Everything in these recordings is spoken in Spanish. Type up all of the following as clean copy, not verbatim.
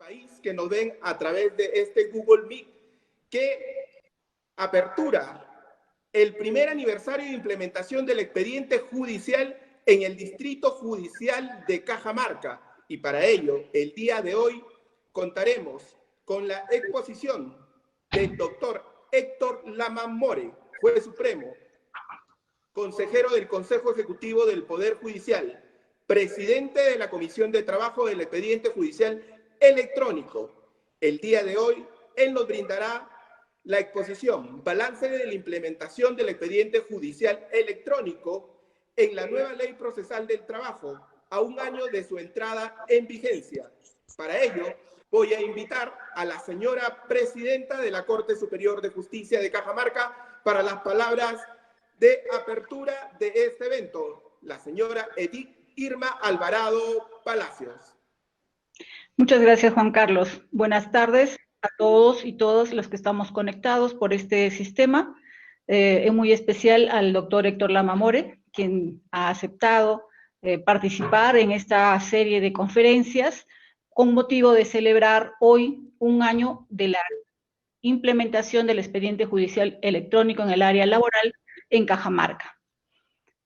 país que nos ven a través de este Google Meet, que apertura el primer aniversario de implementación del expediente judicial en el Distrito Judicial de Cajamarca. Y para ello, el día de hoy contaremos con la exposición del doctor Héctor Lamamore, juez supremo, consejero del Consejo Ejecutivo del Poder Judicial, presidente de la Comisión de Trabajo del Expediente Judicial Electrónico. El día de hoy, él nos brindará la exposición Balance de la implementación del Expediente Judicial Electrónico en la nueva Ley Procesal del Trabajo, a un año de su entrada en vigencia. Para ello, voy a invitar a la señora presidenta de la Corte Superior de Justicia de Cajamarca para las palabras de apertura de este evento, la señora Edith Irma Alvarado Palacios. Muchas gracias, Juan Carlos. Buenas tardes a todos y todas los que estamos conectados por este sistema, en muy especial al doctor Héctor Lamamore, quien ha aceptado participar en esta serie de conferencias con motivo de celebrar hoy un año de la implementación del expediente judicial electrónico en el área laboral en Cajamarca.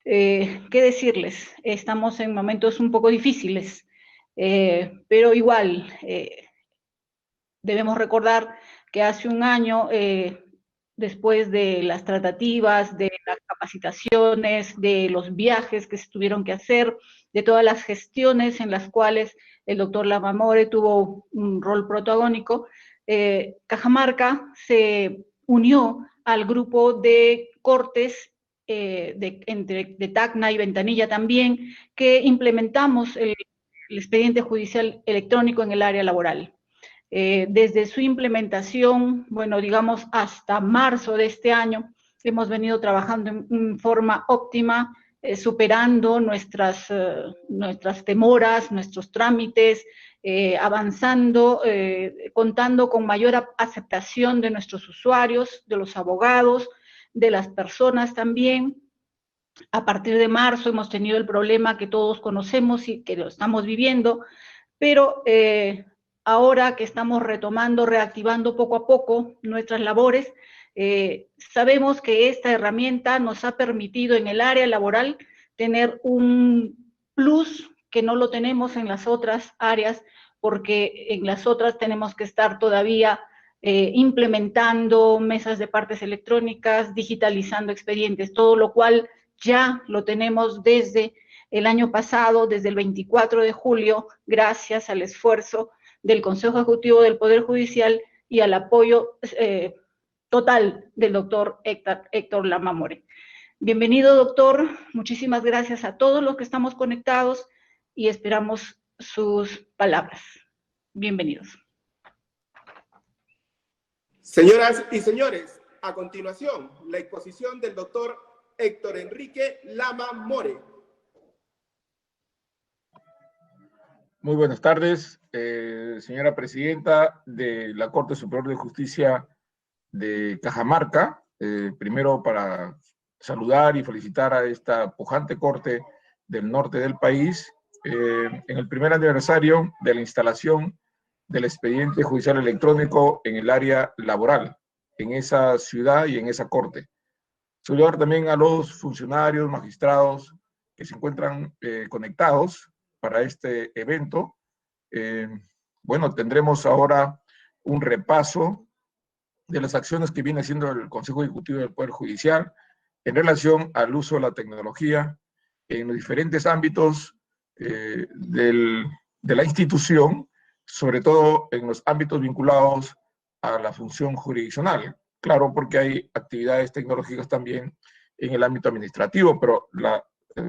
¿Qué decirles? Estamos en momentos un poco difíciles, pero igual debemos recordar que hace un año, después de las tratativas, de las capacitaciones, de los viajes que se tuvieron que hacer, de todas las gestiones en las cuales el doctor Lamamore tuvo un rol protagónico, Cajamarca se unió al grupo de cortes de Tacna y Ventanilla también, que implementamos el expediente judicial electrónico en el área laboral. Desde su implementación, bueno, digamos hasta marzo de este año, hemos venido trabajando en forma óptima, superando nuestras demoras, nuestros trámites, avanzando, contando con mayor aceptación de nuestros usuarios, de los abogados, de las personas también. A partir de marzo hemos tenido el problema que todos conocemos y que lo estamos viviendo, pero ahora que estamos retomando, reactivando poco a poco nuestras labores, sabemos que esta herramienta nos ha permitido en el área laboral tener un plus que no lo tenemos en las otras áreas, porque en las otras tenemos que estar todavía implementando mesas de partes electrónicas, digitalizando expedientes, todo lo cual ya lo tenemos desde el año pasado, desde el 24 de julio, gracias al esfuerzo del Consejo Ejecutivo del Poder Judicial y al apoyo total del doctor Héctor Lamamore. Bienvenido, doctor. Muchísimas gracias a todos los que estamos conectados y esperamos sus palabras. Bienvenidos. Señoras y señores, a continuación, la exposición del doctor Héctor Enrique Lamamore. Muy buenas tardes, señora presidenta de la Corte Superior de Justicia de Cajamarca. Primero, para saludar y felicitar a esta pujante corte del norte del país en el primer aniversario de la instalación del expediente judicial electrónico en el área laboral, en esa ciudad y en esa corte. Saludar también a los funcionarios, magistrados que se encuentran conectados para este evento. Bueno, tendremos ahora un repaso de las acciones que viene haciendo el Consejo Ejecutivo del Poder Judicial en relación al uso de la tecnología en los diferentes ámbitos de la institución, sobre todo en los ámbitos vinculados a la función jurisdiccional. Claro, porque hay actividades tecnológicas también en el ámbito administrativo, pero la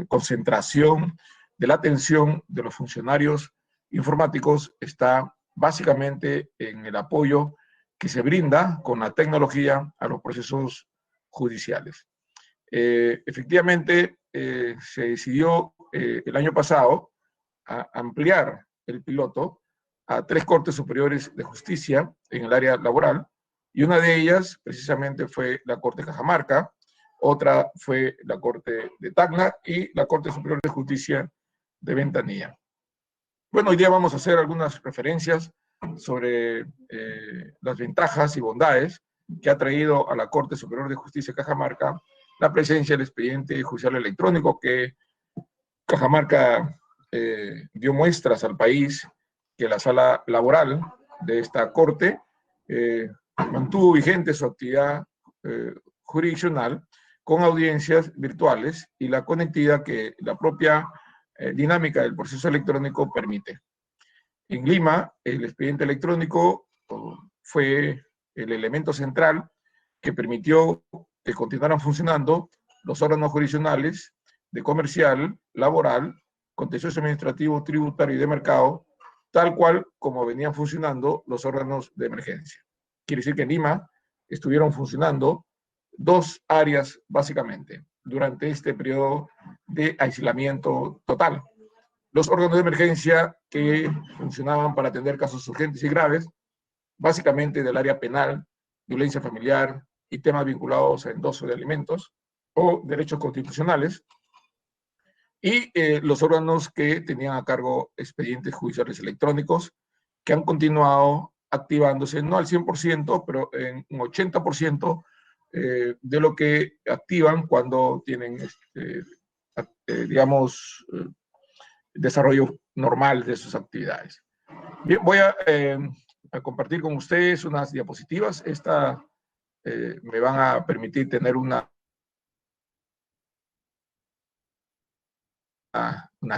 concentración de la atención de los funcionarios informáticos está básicamente en el apoyo que se brinda con la tecnología a los procesos judiciales. Efectivamente, se decidió el año pasado a ampliar el piloto a 3 cortes superiores de justicia en el área laboral, y una de ellas precisamente fue la Corte de Cajamarca, otra fue la Corte de Tacna y la Corte Superior de Justicia de Ventanilla. Bueno, hoy día vamos a hacer algunas referencias sobre las ventajas y bondades que ha traído a la Corte Superior de Justicia de Cajamarca la presencia del expediente judicial electrónico, que Cajamarca dio muestras al país que la sala laboral de esta Corte mantuvo vigente su actividad jurisdiccional con audiencias virtuales y la conectividad que la propia dinámica del proceso electrónico permite. En Lima, el expediente electrónico fue el elemento central que permitió que continuaran funcionando los órganos jurisdiccionales de comercial, laboral, contencioso administrativo, tributario y de mercado, tal cual como venían funcionando los órganos de emergencia. Quiere decir que en Lima estuvieron funcionando dos áreas básicamente durante este periodo de aislamiento total. Los órganos de emergencia que funcionaban para atender casos urgentes y graves, básicamente del área penal, violencia familiar y temas vinculados a endoso de alimentos o derechos constitucionales, y los órganos que tenían a cargo expedientes judiciales electrónicos, que han continuado activándose, no al 100%, pero en un 80% de lo que activan cuando tienen, digamos, desarrollo normal de sus actividades. Bien, voy a compartir con ustedes unas diapositivas. Esta me van a permitir tener una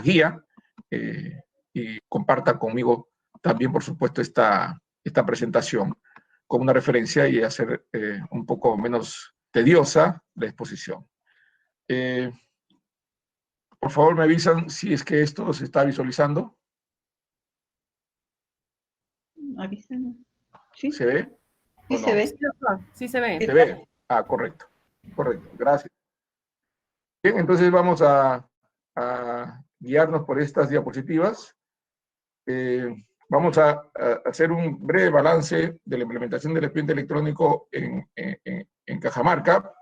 guía y compartan conmigo también, por supuesto, esta presentación como una referencia y hacer un poco menos tediosa la exposición. Por favor, me avisan si es que esto se está visualizando. Avísenme. ¿Sí? ¿Se ve? Sí, ¿O no? se ve. Sí se ve. ¿Se ve? Ah, correcto. Correcto, gracias. Bien, entonces vamos a guiarnos por estas diapositivas. Vamos a hacer un breve balance de la implementación del expediente electrónico en Cajamarca,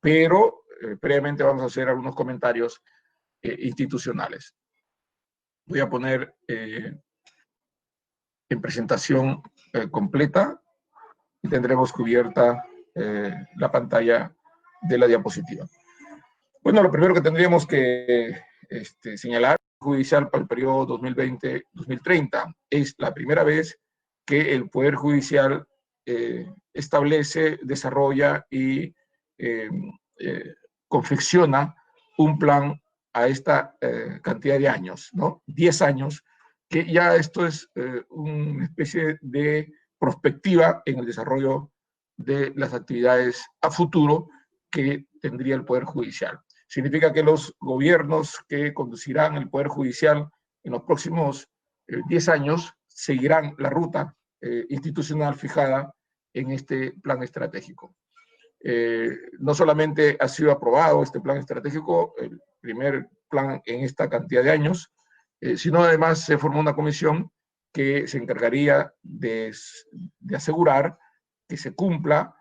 pero previamente vamos a hacer algunos comentarios institucionales. Voy a poner en presentación completa y tendremos cubierta la pantalla de la diapositiva. Bueno, lo primero que tendríamos que señalar judicial para el periodo 2020-2030. Es la primera vez que el Poder Judicial establece, desarrolla y confecciona un plan a esta cantidad de años, ¿no? 10 años, que ya esto es una especie de prospectiva en el desarrollo de las actividades a futuro que tendría el Poder Judicial. Significa que los gobiernos que conducirán el Poder Judicial en los próximos 10 años seguirán la ruta institucional fijada en este plan estratégico. No solamente ha sido aprobado este plan estratégico, el primer plan en esta cantidad de años, sino además se formó una comisión que se encargaría de asegurar que se cumplan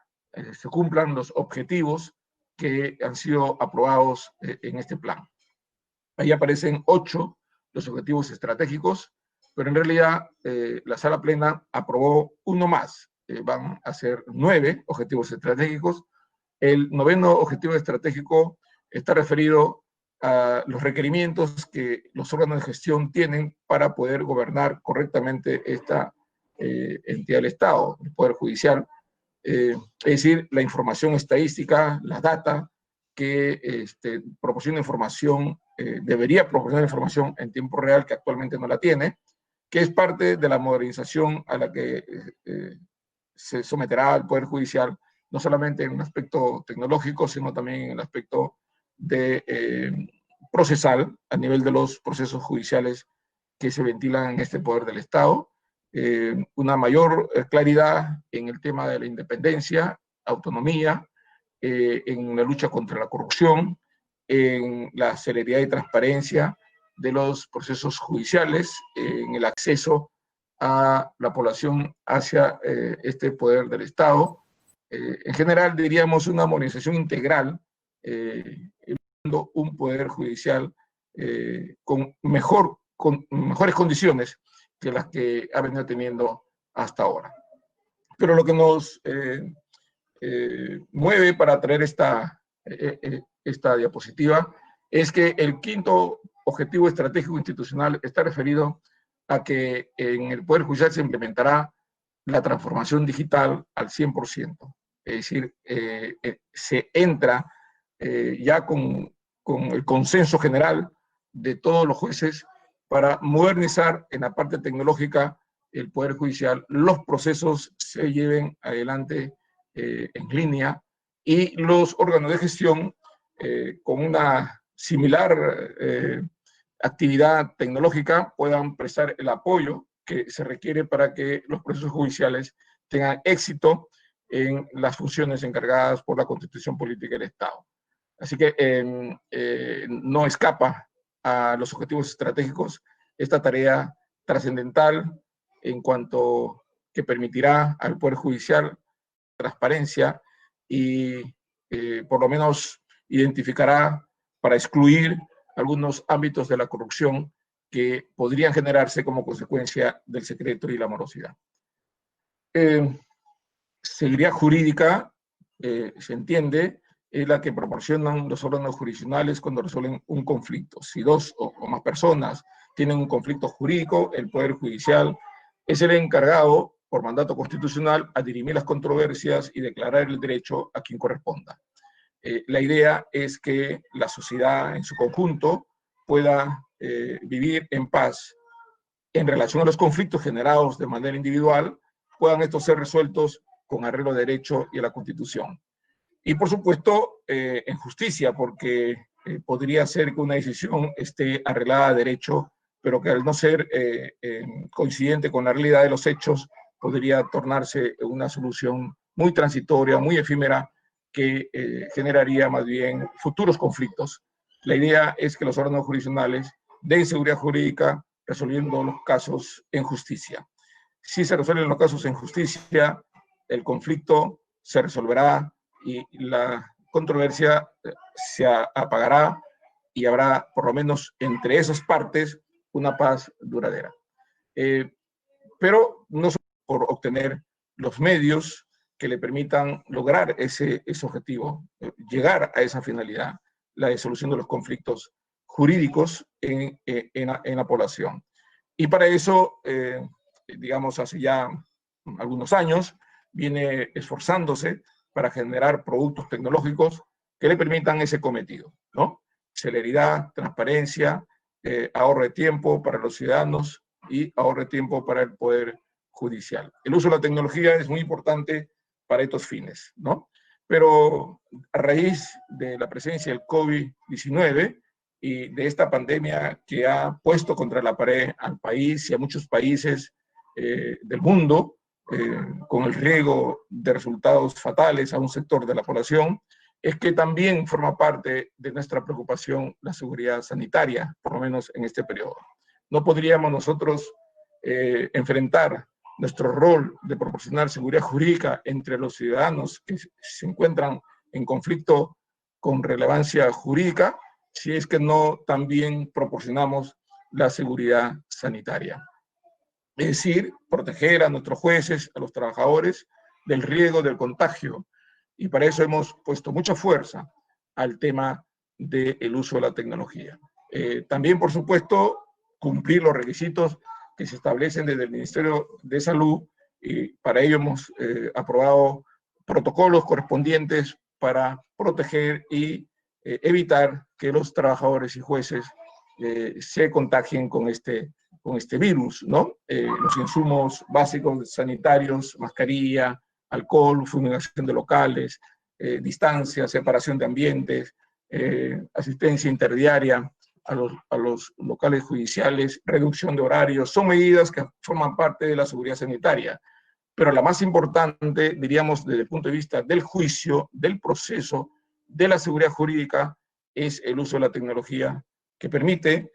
los objetivos que han sido aprobados en este plan. Ahí aparecen 8 los objetivos estratégicos, pero en realidad la sala plena aprobó uno más. Van a ser 9 objetivos estratégicos. El 9º objetivo estratégico está referido a los requerimientos que los órganos de gestión tienen para poder gobernar correctamente esta entidad del Estado, el Poder Judicial. Es decir, la información estadística, la data que proporciona información, debería proporcionar información en tiempo real que actualmente no la tiene, que es parte de la modernización a la que se someterá al Poder Judicial, no solamente en un aspecto tecnológico, sino también en el aspecto procesal, a nivel de los procesos judiciales que se ventilan en este Poder del Estado. Una mayor claridad en el tema de la independencia, autonomía, en la lucha contra la corrupción, en la celeridad y transparencia de los procesos judiciales, en el acceso a la población hacia este poder del Estado. En general, diríamos una modernización integral, un poder judicial con mejores condiciones que las que ha venido teniendo hasta ahora. Pero lo que nos mueve para traer esta diapositiva es que el quinto objetivo estratégico institucional está referido a que en el Poder Judicial se implementará la transformación digital al 100%. Es decir, se entra ya con el consenso general de todos los jueces para modernizar en la parte tecnológica el Poder Judicial, los procesos se lleven adelante en línea y los órganos de gestión con una similar actividad tecnológica puedan prestar el apoyo que se requiere para que los procesos judiciales tengan éxito en las funciones encargadas por la Constitución Política del Estado. Así que no escapa a los objetivos estratégicos esta tarea trascendental en cuanto que permitirá al Poder Judicial transparencia y por lo menos identificará para excluir algunos ámbitos de la corrupción que podrían generarse como consecuencia del secreto y la morosidad. Seguridad jurídica, se entiende, es la que proporcionan los órganos jurisdiccionales cuando resuelven un conflicto. Si dos o más personas tienen un conflicto jurídico, el Poder Judicial es el encargado, por mandato constitucional, a dirimir las controversias y declarar el derecho a quien corresponda. La idea es que la sociedad en su conjunto pueda vivir en paz. En relación a los conflictos generados de manera individual, puedan estos ser resueltos con arreglo de derecho y a la Constitución. Y por supuesto, en justicia, porque podría ser que una decisión esté arreglada a derecho, pero que al no ser coincidente con la realidad de los hechos, podría tornarse una solución muy transitoria, muy efímera, que generaría más bien futuros conflictos. La idea es que los órganos jurisdiccionales den seguridad jurídica resolviendo los casos en justicia. Si se resuelven los casos en justicia, el conflicto se resolverá y la controversia se apagará y habrá, por lo menos entre esas partes, una paz duradera. Pero no solo por obtener los medios que le permitan lograr ese objetivo, llegar a esa finalidad, la resolución de los conflictos jurídicos en la población. Y para eso, digamos, hace ya algunos años, viene esforzándose para generar productos tecnológicos que le permitan ese cometido, ¿no? Celeridad, transparencia, ahorro de tiempo para los ciudadanos y ahorro de tiempo para el Poder Judicial. El uso de la tecnología es muy importante para estos fines, ¿no? Pero a raíz de la presencia del COVID-19 y de esta pandemia que ha puesto contra la pared al país y a muchos países del mundo, con el riesgo de resultados fatales a un sector de la población, es que también forma parte de nuestra preocupación la seguridad sanitaria, por lo menos en este periodo. No podríamos nosotros enfrentar nuestro rol de proporcionar seguridad jurídica entre los ciudadanos que se encuentran en conflicto con relevancia jurídica si es que no también proporcionamos la seguridad sanitaria. Es decir, proteger a nuestros jueces, a los trabajadores, del riesgo del contagio. Y para eso hemos puesto mucha fuerza al tema del uso de la tecnología. También, por supuesto, cumplir los requisitos que se establecen desde el Ministerio de Salud, y para ello hemos aprobado protocolos correspondientes para proteger y evitar que los trabajadores y jueces se contagien con este virus, ¿no? Los insumos básicos sanitarilos, mascarilla, alcohol, fumigación de locales, distancia, separación de ambientes, asistencia interdiaria a los locales judiciales, reducción de horarios, son medidas que forman parte de la seguridad sanitaria. Pero la más importante, diríamos, desde el punto de vista del juicio, del proceso, de la seguridad jurídica, es el uso de la tecnología que permite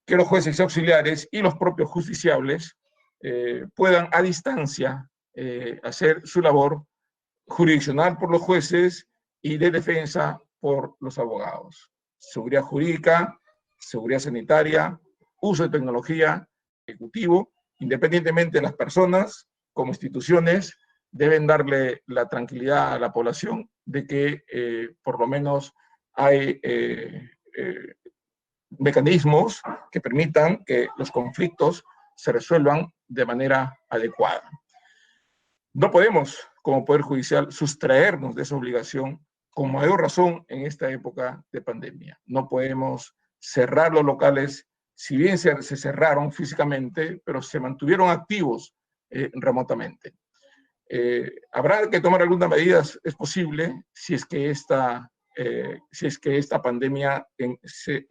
que los jueces auxiliares y los propios justiciables puedan a distancia hacer su labor jurisdiccional por los jueces y de defensa por los abogados. Seguridad jurídica, seguridad sanitaria, uso de tecnología, ejecutivo, independientemente de las personas, como instituciones deben darle la tranquilidad a la población de que por lo menos hay mecanismos que permitan que los conflictos se resuelvan de manera adecuada. No podemos, como Poder Judicial, sustraernos de esa obligación con mayor razón en esta época de pandemia. No podemos cerrar los locales, si bien se cerraron físicamente, pero se mantuvieron activos remotamente. Habrá que tomar algunas medidas, es posible, si es que esta pandemia se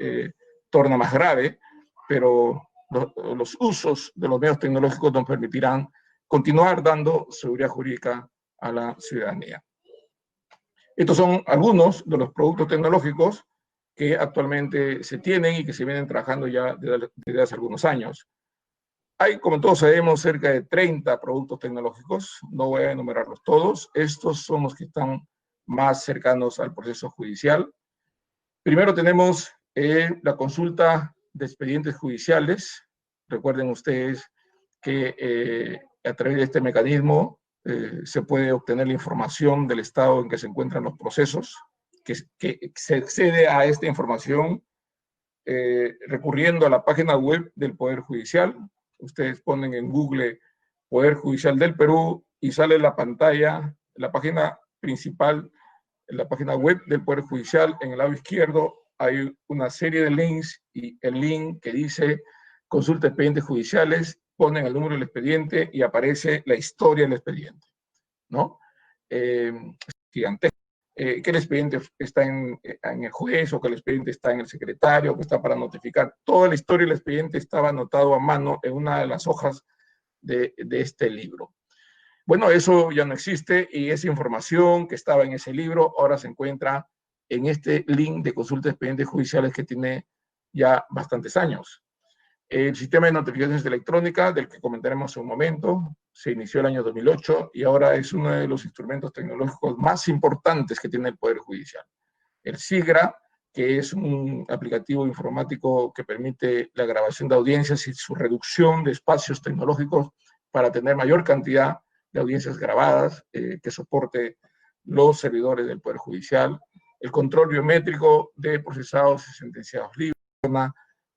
torna más grave, pero los usos de los medios tecnológicos nos permitirán continuar dando seguridad jurídica a la ciudadanía. Estos son algunos de los productos tecnológicos que actualmente se tienen y que se vienen trabajando ya desde hace algunos años. Hay, como todos sabemos, cerca de 30 productos tecnológicos, no voy a enumerarlos todos, estos son los que están más cercanos al proceso judicial. Primero tenemos la consulta de expedientes judiciales. Recuerden ustedes que a través de este mecanismo se puede obtener la información del estado en que se encuentran los procesos, que se accede a esta información recurriendo a la página web del Poder Judicial. Ustedes ponen en Google Poder Judicial del Perú y sale la pantalla, la página principal, en la página web del Poder Judicial. En el lado izquierdo hay una serie de links y el link que dice consulta expedientes judiciales, ponen el número del expediente y aparece la historia del expediente, ¿no? Gigantesco. Que el expediente está en el juez o que el expediente está en el secretario, que está para notificar. Toda la historia del expediente estaba anotado a mano en una de las hojas de este libro. Bueno, eso ya no existe y esa información que estaba en ese libro ahora se encuentra en este link de consulta de expedientes judiciales que tiene ya bastantes años. El sistema de notificaciones electrónicas, del que comentaremos en un momento, se inició el año 2008 y ahora es uno de los instrumentos tecnológicos más importantes que tiene el Poder Judicial. El SIGRA, que es un aplicativo informático que permite la grabación de audiencias y su reducción de espacios tecnológicos para tener mayor cantidad de audiencias grabadas que soporte los servidores del Poder Judicial. El control biométrico de procesados y sentenciados libres,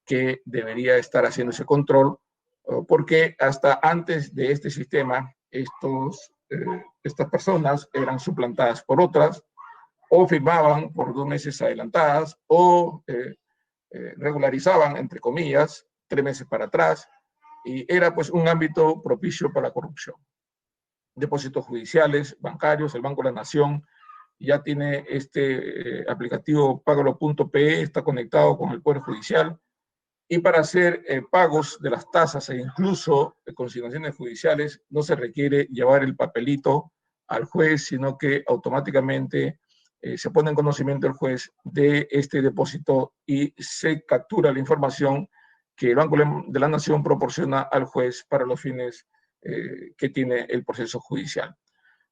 que debería estar haciendo ese control, porque hasta antes de este sistema, estas personas eran suplantadas por otras, o firmaban por 2 meses adelantadas, o regularizaban, entre comillas, 3 meses para atrás, y era pues un ámbito propicio para la corrupción. Depósitos judiciales, bancarios, el Banco de la Nación ya tiene este aplicativo Págalo.pe, está conectado con el Poder Judicial, y para hacer pagos de las tasas e incluso consignaciones judiciales no se requiere llevar el papelito al juez, sino que automáticamente se pone en conocimiento el juez de este depósito y se captura la información que el Banco de la Nación proporciona al juez para los fines que tiene el proceso judicial.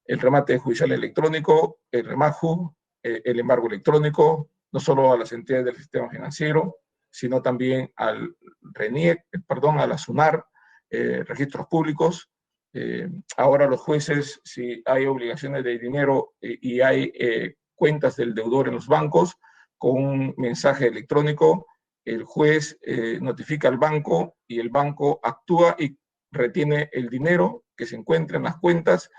El remate judicial electrónico, el REMAJU, el embargo electrónico, no solo a las entidades del sistema financiero, sino también al RENIEC, a la SUNAR, registros públicos. Ahora los jueces, si hay obligaciones de dinero y hay cuentas del deudor en los bancos, con un mensaje electrónico, el juez notifica al banco y el banco actúa y retiene el dinero que se encuentra en las cuentas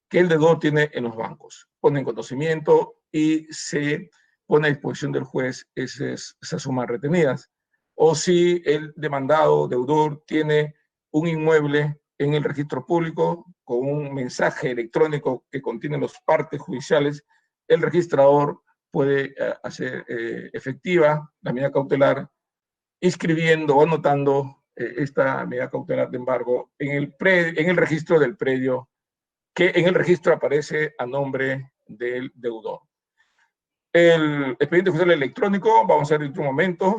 que el deudor tiene en los bancos. Pone en conocimiento y se pone a disposición del juez esas sumas retenidas. O si el demandado deudor tiene un inmueble en el registro público con un mensaje electrónico que contiene las partes judiciales, el registrador puede hacer efectiva la medida cautelar inscribiendo o anotando esta medida cautelar de embargo en el registro del predio, que en el registro aparece a nombre del deudor. El expediente judicial electrónico, vamos a ver en otro momento,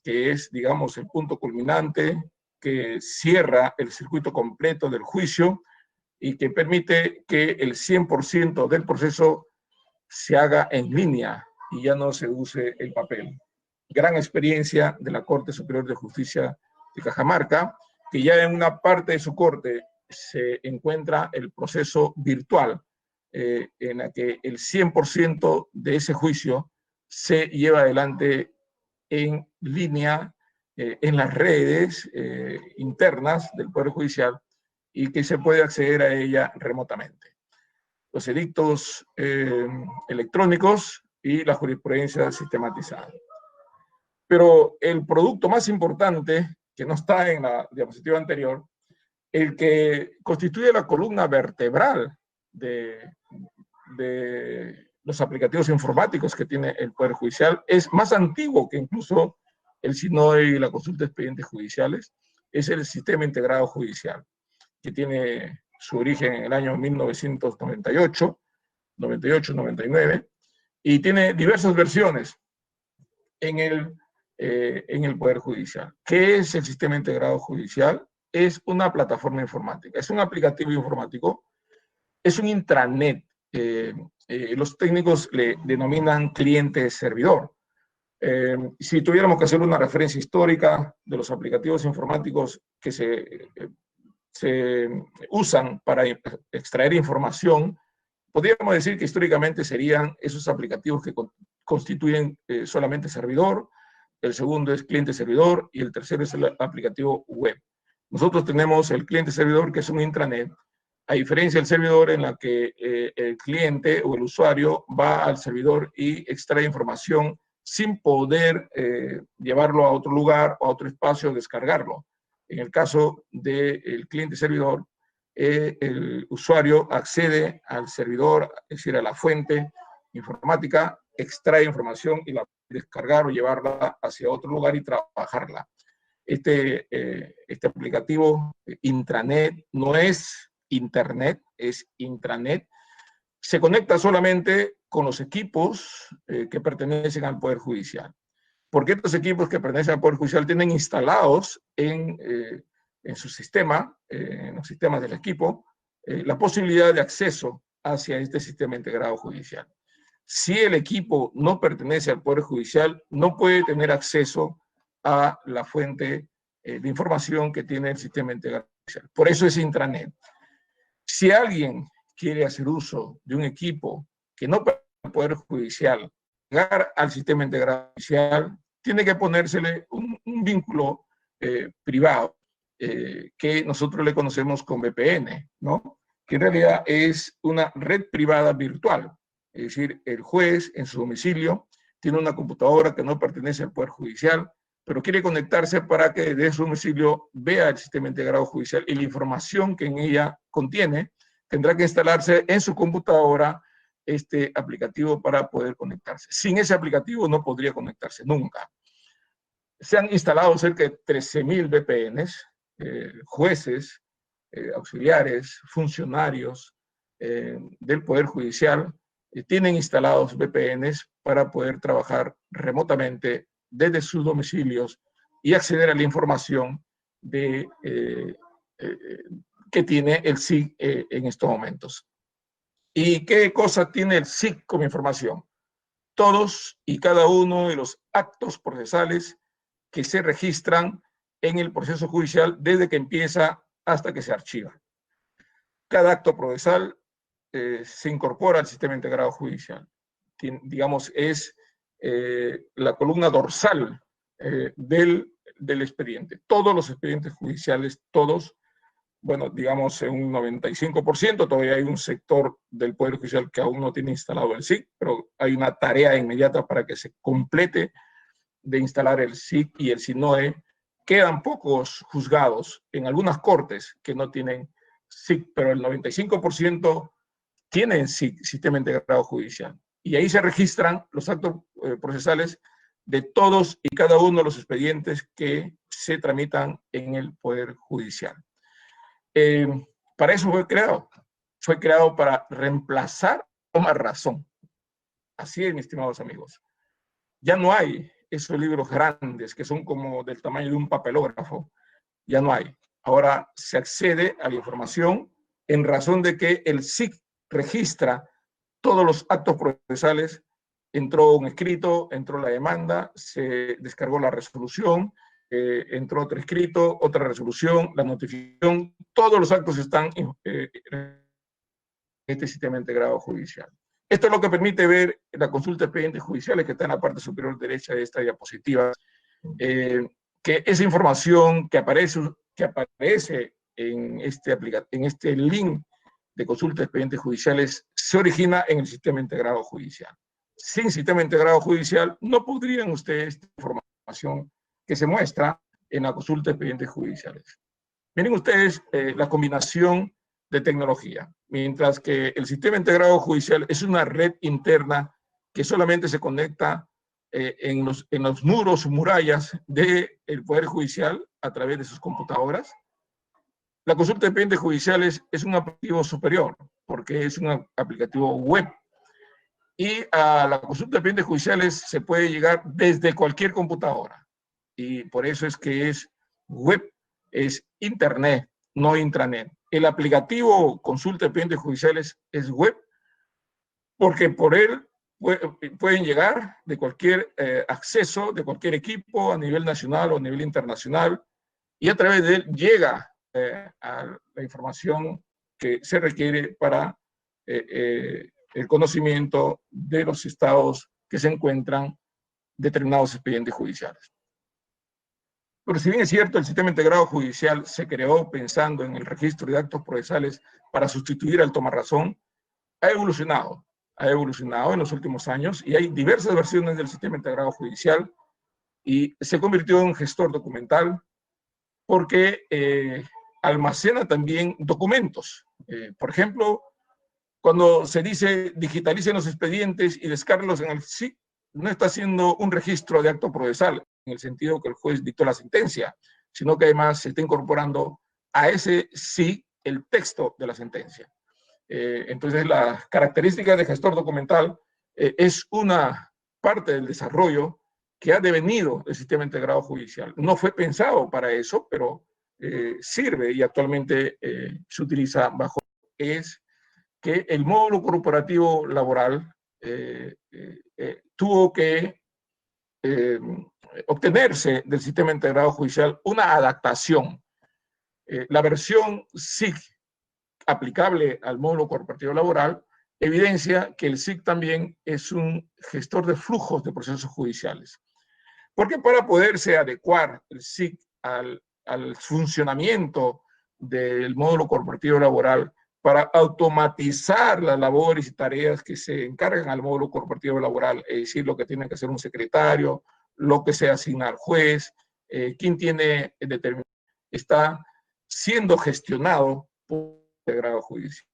que es, digamos, el punto culminante que cierra el circuito completo del juicio y que permite que el 100% del proceso se haga en línea y ya no se use el papel. Gran experiencia de la Corte Superior de Justicia de Cajamarca, que ya en una parte de su corte se encuentra el proceso virtual, en la que el 100% de ese juicio se lleva adelante en línea, en las redes internas del Poder Judicial, y que se puede acceder a ella remotamente. Los edictos electrónicos y la jurisprudencia sistematizada. Pero el producto más importante, que no está en la diapositiva anterior, el que constituye la columna vertebral de los aplicativos informáticos que tiene el Poder Judicial, es más antiguo que incluso el SINOE y la consulta de expedientes judiciales, es el Sistema Integrado Judicial, que tiene su origen en el año 1998, 99, y tiene diversas versiones en el Poder Judicial. ¿Qué es el Sistema Integrado Judicial? Es una plataforma informática, es un aplicativo informático, es un intranet. Los técnicos le denominan cliente-servidor. Si tuviéramos que hacer una referencia histórica de los aplicativos informáticos que se usan para extraer información, podríamos decir que históricamente serían esos aplicativos que constituyen solamente servidor, el segundo es cliente-servidor y el tercero es el aplicativo web. Nosotros tenemos el cliente-servidor, que es un intranet, a diferencia del servidor en la que el cliente o el usuario va al servidor y extrae información sin poder llevarlo a otro lugar o a otro espacio o descargarlo. En el caso del cliente-servidor, el usuario accede al servidor, es decir, a la fuente informática, extrae información y la puede descargar o llevarla hacia otro lugar y trabajarla. Este aplicativo intranet no es internet, es intranet. Se conecta solamente con los equipos que pertenecen al Poder Judicial. Porque estos equipos que pertenecen al Poder Judicial tienen instalados en su sistema, en los sistemas del equipo, la posibilidad de acceso hacia este sistema integrado judicial. Si el equipo no pertenece al Poder Judicial, no puede tener acceso a la fuente de información que tiene el sistema integrado judicial. Por eso es intranet. Si alguien quiere hacer uso de un equipo que no pertenece al Poder Judicial, llegar al sistema integrado judicial, tiene que ponérsele un vínculo privado, que nosotros le conocemos como VPN, ¿no? Que en realidad es una red privada virtual. Es decir, el juez en su domicilio tiene una computadora que no pertenece al Poder Judicial, pero quiere conectarse para que desde su domicilio vea el sistema integrado judicial y la información que en ella contiene. Tendrá que instalarse en su computadora este aplicativo para poder conectarse. Sin ese aplicativo no podría conectarse nunca. Se han instalado cerca de 13.000 VPNs, jueces, auxiliares, funcionarios del Poder Judicial tienen instalados VPNs para poder trabajar remotamente desde sus domicilios y acceder a la información que tiene el SIC en estos momentos. ¿Y qué cosa tiene el SIC como información? Todos y cada uno de los actos procesales que se registran en el proceso judicial desde que empieza hasta que se archiva. Cada acto procesal se incorpora al sistema integrado judicial. Digamos, es la columna dorsal del expediente. Todos los expedientes judiciales, todos, bueno, digamos en un 95%, todavía hay un sector del Poder Judicial que aún no tiene instalado el SIC, pero hay una tarea inmediata para que se complete de instalar el SIC y el SINOE. Quedan pocos juzgados en algunas cortes que no tienen SIC, pero el 95% tienen SIC, Sistema Integrado Judicial. Y ahí se registran los actos procesales de todos y cada uno de los expedientes que se tramitan en el Poder Judicial. Para eso fue creado. Fue creado para reemplazar toma razón. Así es, mis estimados amigos. Ya no hay esos libros grandes que son como del tamaño de un papelógrafo. Ya no hay. Ahora se accede a la información en razón de que el SIC registra todos los actos procesales. Entró un escrito, entró la demanda, se descargó la resolución entró otro escrito, otra resolución, la notificación, todos los actos están en este sistema integrado judicial. Esto es lo que permite ver la consulta de expedientes judiciales que está en la parte superior derecha de esta diapositiva, que esa información que aparece en este link de consulta de expedientes judiciales se origina en el sistema integrado judicial. Sin sistema integrado judicial no podrían ustedes esta información que se muestra en la consulta de expedientes judiciales. Miren ustedes la combinación de tecnología, mientras que el sistema integrado judicial es una red interna que solamente se conecta en los muros o murallas del Poder Judicial a través de sus computadoras. La consulta de expedientes judiciales es un aplicativo superior, porque es un aplicativo web. Y a la consulta de expedientes judiciales se puede llegar desde cualquier computadora. Y por eso es que es web, es internet, no intranet. El aplicativo consulta de expedientes judiciales es web, porque por él pueden llegar de cualquier acceso, de cualquier equipo a nivel nacional o a nivel internacional, y a través de él llega a la información que se requiere para el conocimiento de los estados que se encuentran determinados expedientes judiciales. Pero si bien es cierto, el sistema integrado judicial se creó pensando en el registro de actos procesales para sustituir al tomarrazón, ha evolucionado en los últimos años y hay diversas versiones del sistema integrado judicial y se convirtió en un gestor documental porque almacena también documentos. Por ejemplo, cuando se dice digitalicen los expedientes y descárguenlos en el SIC, no está haciendo un registro de acto procesal en el sentido que el juez dictó la sentencia, sino que además se está incorporando a ese SIC el texto de la sentencia. Entonces, la característica de gestor documental es una parte del desarrollo que ha devenido el sistema integrado judicial. No fue pensado para eso, pero sirve y actualmente se utiliza bajo. Es que el módulo corporativo laboral tuvo que obtenerse del sistema integrado judicial una adaptación. La versión SIC aplicable al módulo corporativo laboral evidencia que el SIC también es un gestor de flujos de procesos judiciales. Porque para poderse adecuar el SIC al funcionamiento del módulo corporativo laboral, para automatizar las labores y tareas que se encargan al módulo corporativo laboral, es decir, lo que tiene que hacer un secretario, lo que se asigna al juez, quién tiene determinado, está siendo gestionado por el integrado judicial.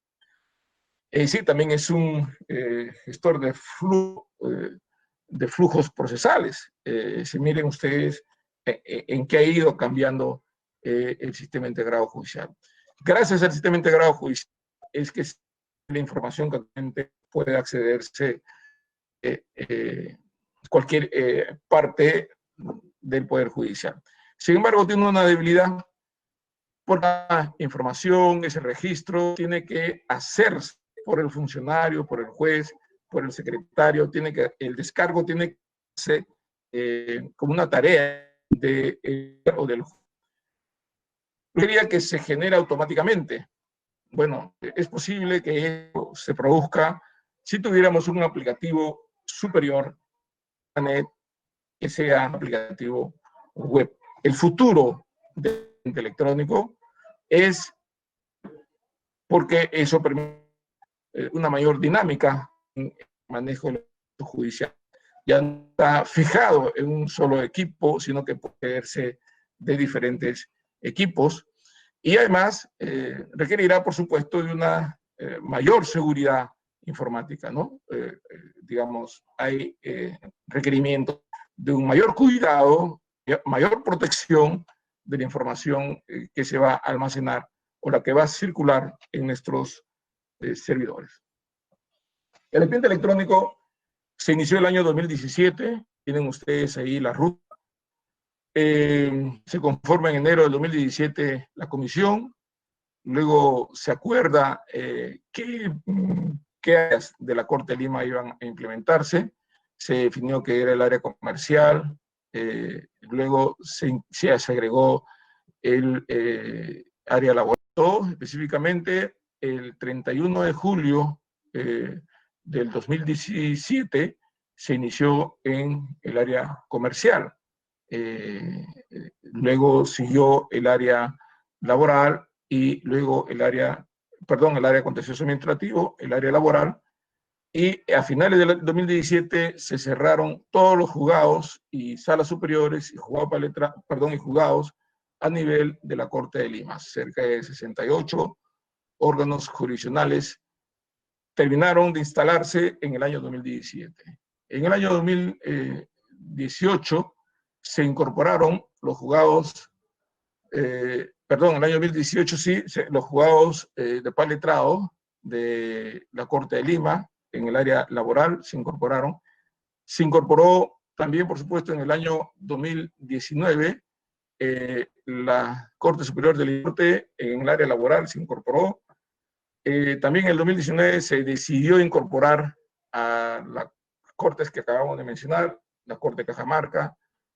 Es decir, también es un gestor de flujos procesales. Si miren ustedes en qué ha ido cambiando el sistema integrado judicial. Gracias al sistema integrado judicial es que la información que actualmente puede accederse cualquier parte del Poder Judicial. Sin embargo, tiene una debilidad porque la información, ese registro, tiene que hacerse por el funcionario, por el juez, por el secretario, el descargo tiene que ser como una tarea del juez. Diría que se genera automáticamente. Bueno, es posible que eso se produzca si tuviéramos un aplicativo superior a net que sea un aplicativo web. El futuro del electrónico es porque eso permite una mayor dinámica en el manejo del judicial. Ya no está fijado en un solo equipo, sino que puede verse de diferentes equipos. Y además requerirá, por supuesto, de una mayor seguridad informática, ¿no? Digamos, hay requerimientos de un mayor cuidado, mayor protección de la información que se va a almacenar o la que va a circular en nuestros servidores. El expediente electrónico se inició el año 2017, tienen ustedes ahí la ruta. Se conforma en enero del 2017 la comisión, luego se acuerda qué áreas de la Corte de Lima iban a implementarse, se definió que era el área comercial, luego se agregó el área laboral. Específicamente, el 31 de julio del 2017 se inició en el área comercial. Luego siguió el área laboral y luego el área contencioso administrativo, el área laboral, y a finales del 2017 se cerraron todos los juzgados y salas superiores y juzgados a nivel de la Corte de Lima. Cerca de 68 órganos jurisdiccionales terminaron de instalarse en el año 2017. En el año 2018 se incorporaron los juzgados, en el año 2018 sí, los juzgados de paz letrado de la Corte de Lima, en el área laboral se incorporaron. Se incorporó también, por supuesto, en el año 2019, la Corte Superior del Norte en el área laboral se incorporó. También en el 2019 se decidió incorporar a las cortes que acabamos de mencionar, la Corte de Cajamarca.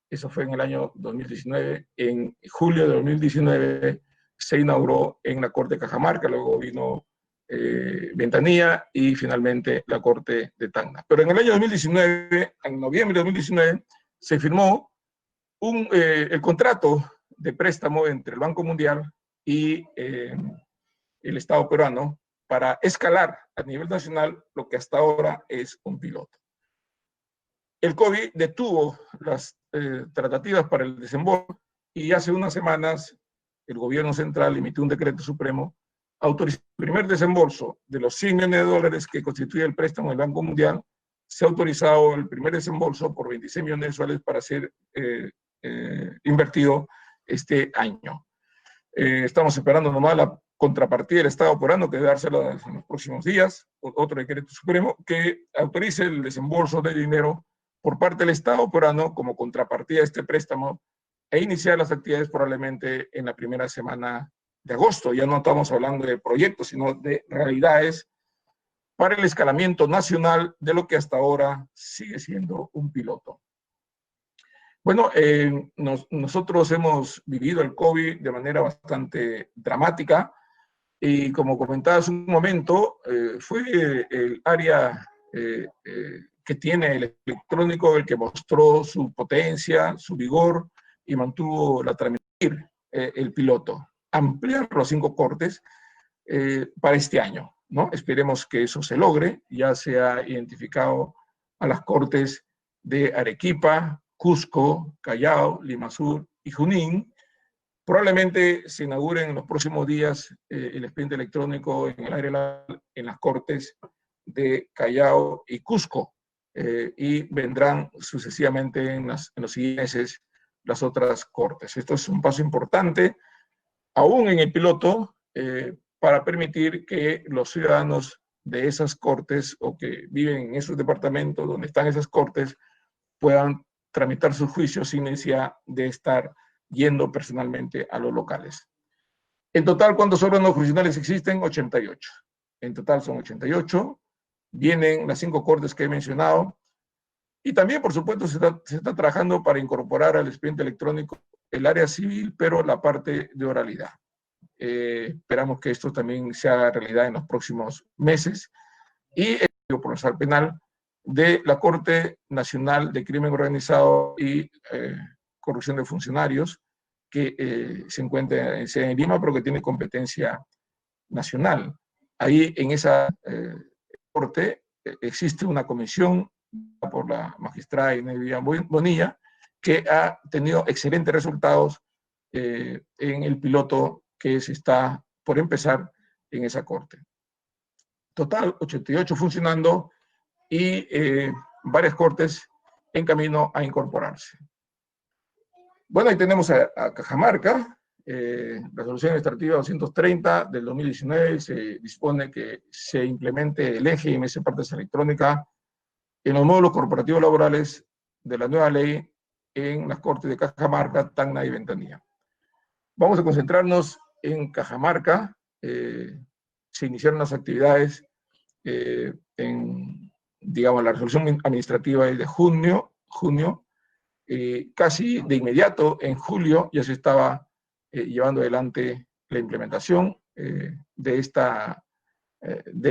Eso fue en el año 2019. En julio de 2019 se inauguró en la Corte de Cajamarca, luego vino Ventanilla y finalmente la Corte de Tacna. Pero en el año 2019, en noviembre de 2019, se firmó el contrato de préstamo entre el Banco Mundial y el Estado peruano para escalar a nivel nacional lo que hasta ahora es un piloto. El COVID detuvo las tratativas para el desembolso y hace unas semanas el gobierno central emitió un decreto supremo autorizó el primer desembolso de los $100 millones que constituye el préstamo del Banco Mundial. Se ha autorizado el primer desembolso por 26 millones de soles para ser invertido este año. Estamos esperando nomás la contrapartida del Estado peruano, que debe dársela en los próximos días, otro decreto supremo que autorice el desembolso de dinero por parte del Estado peruano como contrapartida de este préstamo e iniciar las actividades probablemente en la primera semana de agosto. Ya no estamos hablando de proyectos, sino de realidades para el escalamiento nacional de lo que hasta ahora sigue siendo un piloto. Bueno, nosotros hemos vivido el COVID de manera bastante dramática y como comentaba hace un momento, fue el área que tiene el electrónico el que mostró su potencia, su vigor y mantuvo la transmisión, el piloto. Ampliar los 5 cortes para este año, ¿no? Esperemos que eso se logre. Ya se ha identificado a las cortes de Arequipa, Cusco, Callao, Limasur y Junín. Probablemente se inauguren en los próximos días el expediente electrónico en el área, en las cortes de Callao y Cusco, y vendrán sucesivamente en los siguientes meses las otras cortes. Esto es un paso importante, aún en el piloto, para permitir que los ciudadanos de esas cortes o que viven en esos departamentos donde están esas cortes puedan tramitar sus juicios sin necesidad de estar yendo personalmente a los locales. En total, ¿cuántos órganos jurisdiccionales existen? 88. En total son 88. Vienen las 5 cortes que he mencionado. Y también, por supuesto, se está trabajando para incorporar al expediente electrónico el área civil, pero la parte de oralidad. Esperamos que esto también se haga realidad en los próximos meses. Y el Código Procesal Penal de la Corte Nacional de Crimen Organizado y Corrupción de Funcionarios, que se encuentra en Lima, pero que tiene competencia nacional. Ahí, en esa corte, existe una comisión por la magistrada Inés Vivian Bonilla, que ha tenido excelentes resultados en el piloto que se está por empezar en esa corte. Total, 88 funcionando y varias cortes en camino a incorporarse. Bueno, ahí tenemos a Cajamarca, resolución administrativa 230 del 2019, se dispone que se implemente el eje IMS Partes Electrónica en los módulos corporativos laborales de la nueva ley en las cortes de Cajamarca, Tacna y Ventanilla. Vamos a concentrarnos en Cajamarca. Se iniciaron las actividades en, digamos, la resolución administrativa es de junio, casi de inmediato, en julio, ya se estaba llevando adelante la implementación del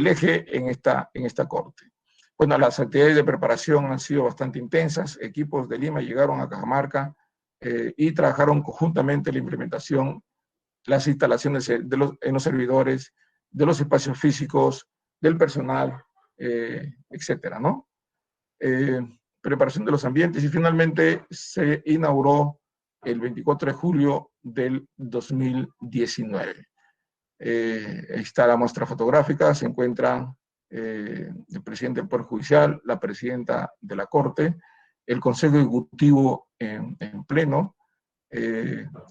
eje en esta corte. Bueno, las actividades de preparación han sido bastante intensas. Equipos de Lima llegaron a Cajamarca y trabajaron conjuntamente en la implementación, las instalaciones en los servidores, de los espacios físicos, del personal, etcétera, ¿no? Preparación de los ambientes y finalmente se inauguró el 24 de julio del 2019. Ahí está la muestra fotográfica, se encuentran el presidente del Poder Judicial, la presidenta de la Corte, el Consejo Ejecutivo en pleno,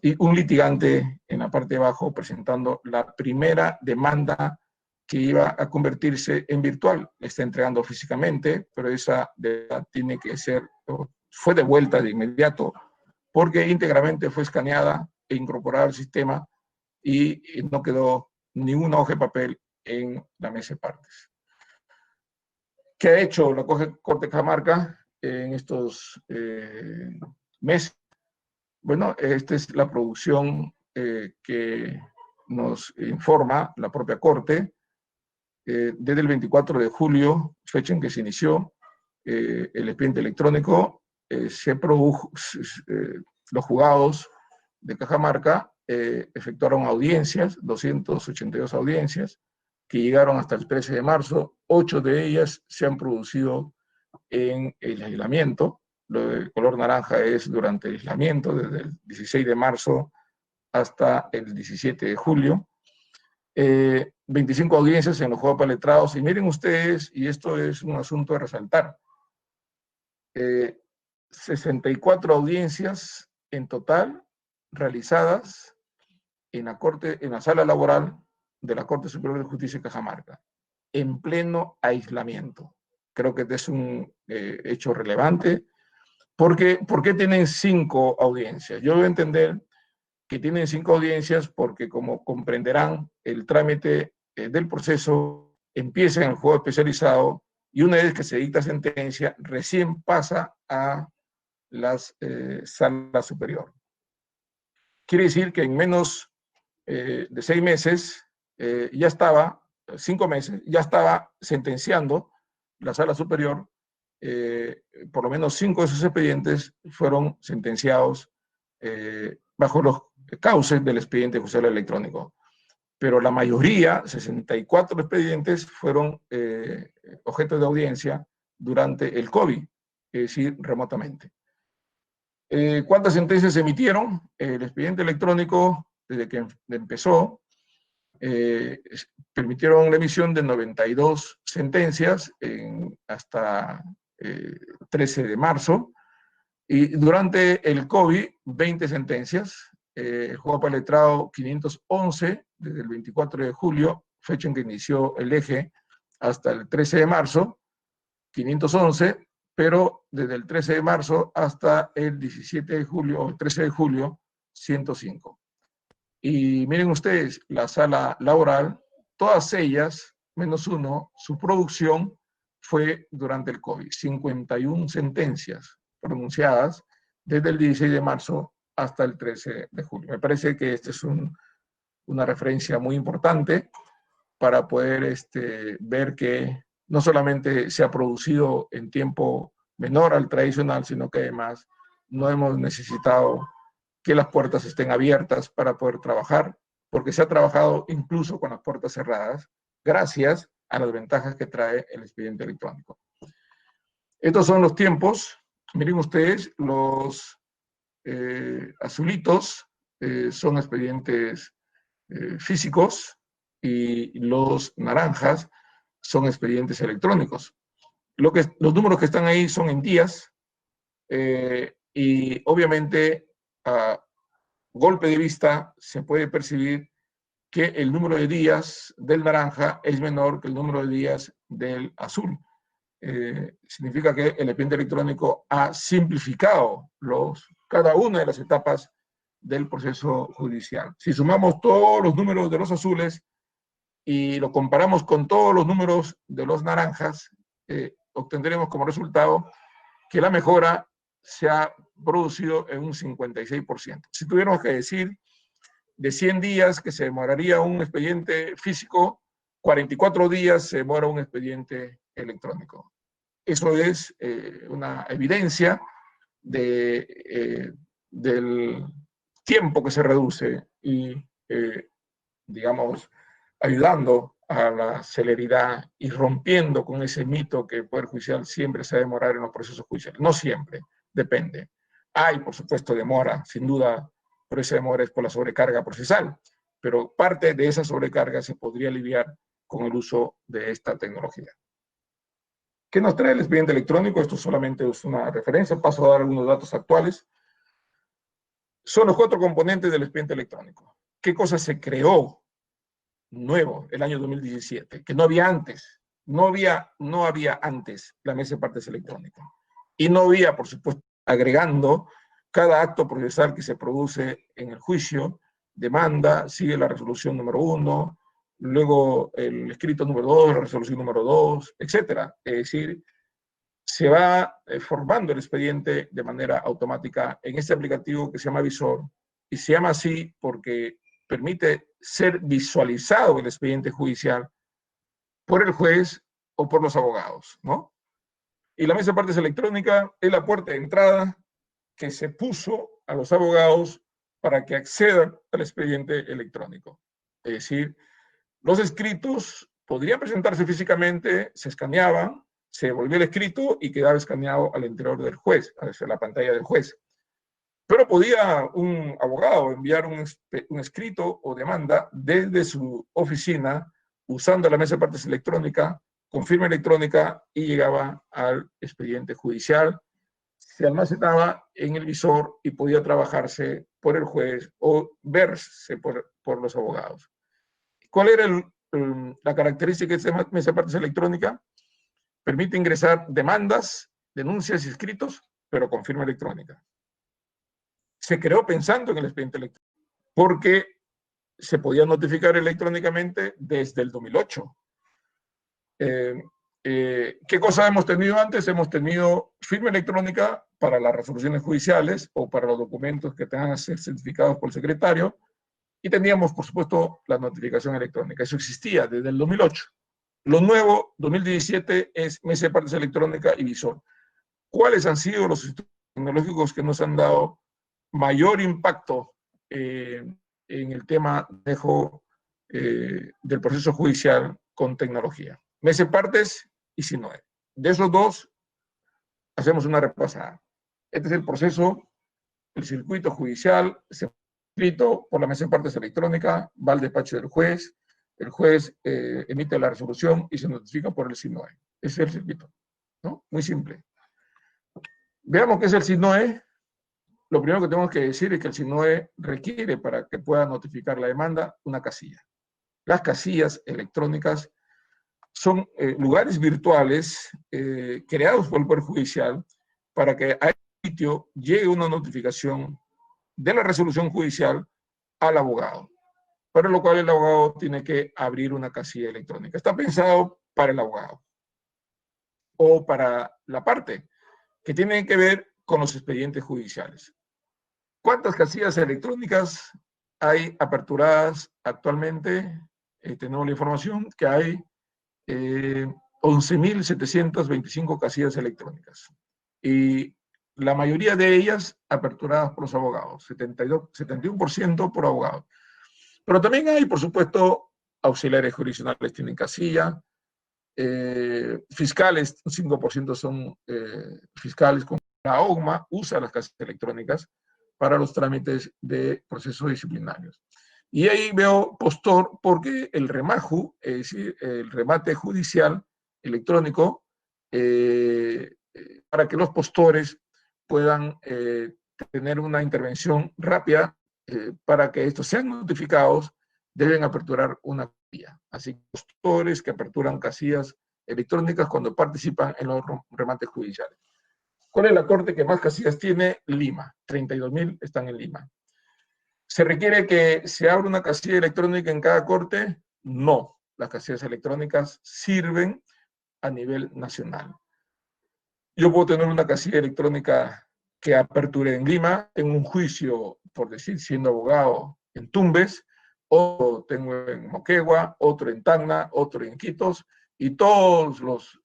y un litigante en la parte de abajo presentando la primera demanda que iba a convertirse en virtual. La está entregando físicamente, pero esa tiene que ser, fue devuelta de inmediato, porque íntegramente fue escaneada e incorporada al sistema y no quedó ninguna hoja de papel en la mesa de partes. ¿Qué ha hecho la Corte de Cajamarca en estos meses? Bueno, esta es la producción que nos informa la propia Corte. Desde el 24 de julio, fecha en que se inició el expediente electrónico, se produjo, los juzgados de Cajamarca efectuaron audiencias, 282 audiencias, que llegaron hasta el 13 de marzo. 8 de ellas se han producido en el aislamiento. Lo de color naranja es durante el aislamiento, desde el 16 de marzo hasta el 17 de julio. 25 audiencias en los juzgados para letrados. Y miren ustedes, y esto es un asunto de resaltar, 64 audiencias en total realizadas en la sala laboral de la Corte Superior de Justicia de Cajamarca, en pleno aislamiento. Creo que este es un hecho relevante. ¿Por qué tienen 5 audiencias? Yo voy a entender que tienen 5 audiencias porque, como comprenderán, el trámite del proceso empieza en el juzgado especializado y una vez que se dicta sentencia, recién pasa a la sala superior. Quiere decir que en menos de 6 meses, ya estaba, 5 meses, ya estaba sentenciando la sala superior. Por lo menos 5 de esos expedientes fueron sentenciados bajo los cauces del expediente judicial electrónico. Pero la mayoría, 64 expedientes, fueron objeto de audiencia durante el COVID, es decir, remotamente. ¿Cuántas sentencias se emitieron? El expediente electrónico, desde que empezó, permitieron la emisión de 92 sentencias hasta 13 de marzo, y durante el COVID, 20 sentencias. El juzgado para letrado 511, desde el 24 de julio, fecha en que inició el eje, hasta el 13 de marzo, 511, pero desde el 13 de marzo hasta el 17 de julio, o el 13 de julio, 105. Y miren ustedes, la sala laboral, todas ellas, menos uno, su producción fue durante el COVID. 51 sentencias pronunciadas desde el 16 de marzo hasta el 13 de julio. Me parece que esta es una referencia muy importante para poder ver que no solamente se ha producido en tiempo menor al tradicional, sino que además no hemos necesitado que las puertas estén abiertas para poder trabajar, porque se ha trabajado incluso con las puertas cerradas, gracias a las ventajas que trae el expediente electrónico. Estos son los tiempos. Miren ustedes, los azulitos son expedientes físicos y los naranjas son expedientes electrónicos. Los números que están ahí son en días y obviamente a golpe de vista se puede percibir que el número de días del naranja es menor que el número de días del azul. Significa que el expediente electrónico ha simplificado cada una de las etapas del proceso judicial. Si sumamos todos los números de los azules y lo comparamos con todos los números de los naranjas, obtendremos como resultado que la mejora se ha producido en un 56%. Si tuviéramos que decir de 100 días que se demoraría un expediente físico, 44 días se demora un expediente electrónico. Eso es una evidencia del tiempo que se reduce y, digamos, ayudando a la celeridad y rompiendo con ese mito que el Poder Judicial siempre se va a demorar en los procesos judiciales. No siempre, depende. Hay, por supuesto, demora, sin duda, pero esa demora es por la sobrecarga procesal, pero parte de esa sobrecarga se podría aliviar con el uso de esta tecnología. ¿Qué nos trae el expediente electrónico? Esto solamente es una referencia, paso a dar algunos datos actuales. Son los 4 componentes del expediente electrónico. ¿Qué cosa se creó nuevo el año 2017? Que no había antes. No había antes la mesa de partes electrónica. Y no había, por supuesto, agregando cada acto procesal que se produce en el juicio, demanda, sigue la resolución número 1, luego el escrito número 2, la resolución número 2, etc. Es decir, se va formando el expediente de manera automática en este aplicativo que se llama Visor, y se llama así porque permite ser visualizado el expediente judicial por el juez o por los abogados, ¿no? Y la mesa de partes electrónica es la puerta de entrada que se puso a los abogados para que accedan al expediente electrónico. Es decir, los escritos podrían presentarse físicamente, se escaneaban, se devolvía el escrito y quedaba escaneado al interior del juez, hacia la pantalla del juez. Pero podía un abogado enviar un escrito o demanda desde su oficina usando la mesa de partes electrónica, con firma electrónica, y llegaba al expediente judicial, se almacenaba en el visor y podía trabajarse por el juez o verse por los abogados. ¿Cuál era la característica de esta mesa de partes electrónica? Permite ingresar demandas, denuncias y escritos, pero con firma electrónica. Se creó pensando en el expediente electrónico, porque se podía notificar electrónicamente desde el 2008. ¿Qué cosa hemos tenido antes? Hemos tenido firma electrónica para las resoluciones judiciales o para los documentos que tengan que ser certificados por el secretario, y teníamos, por supuesto, la notificación electrónica. Eso existía desde el 2008. Lo nuevo, 2017, es mesa de partes electrónica y visor. ¿Cuáles han sido los instrumentos tecnológicos que nos han dado mayor impacto en el tema del proceso judicial con tecnología? Mesa de partes y SINOE. De esos dos, hacemos una repasada. Este es el proceso, el circuito judicial, se escrito por la mesa de partes electrónica, va al despacho del juez, el juez emite la resolución y se notifica por el SINOE. Ese es el circuito, ¿no? Muy simple. Veamos qué es el SINOE. Lo primero que tenemos que decir es que el SINOE requiere, para que pueda notificar la demanda, una casilla. Las casillas electrónicas son lugares virtuales creados por el Poder Judicial para que a este sitio llegue una notificación de la resolución judicial al abogado, para lo cual el abogado tiene que abrir una casilla electrónica. Está pensado para el abogado o para la parte que tiene que ver con los expedientes judiciales. ¿Cuántas casillas electrónicas hay aperturadas actualmente? Tenemos la información que hay 11.725 casillas electrónicas. Y la mayoría de ellas aperturadas por los abogados, 71% por abogados. Pero también hay, por supuesto, auxiliares jurisdiccionales tienen casilla, fiscales, un 5% son fiscales, con la OGMA usa las casillas electrónicas para los trámites de procesos disciplinarios. Y ahí veo postor porque el REMAJU, es decir, el remate judicial electrónico, para que los postores puedan tener una intervención rápida para que estos sean notificados, deben aperturar una casilla. Así que postores que aperturan casillas electrónicas cuando participan en los remates judiciales. ¿Cuál es la corte que más casillas tiene? Lima. 32.000 están en Lima. ¿Se requiere que se abra una casilla electrónica en cada corte? No. Las casillas electrónicas sirven a nivel nacional. Yo puedo tener una casilla electrónica que aperturé en Lima, tengo un juicio, por decir, siendo abogado en Tumbes, otro tengo en Moquegua, otro en Tacna, otro en Iquitos, y todos los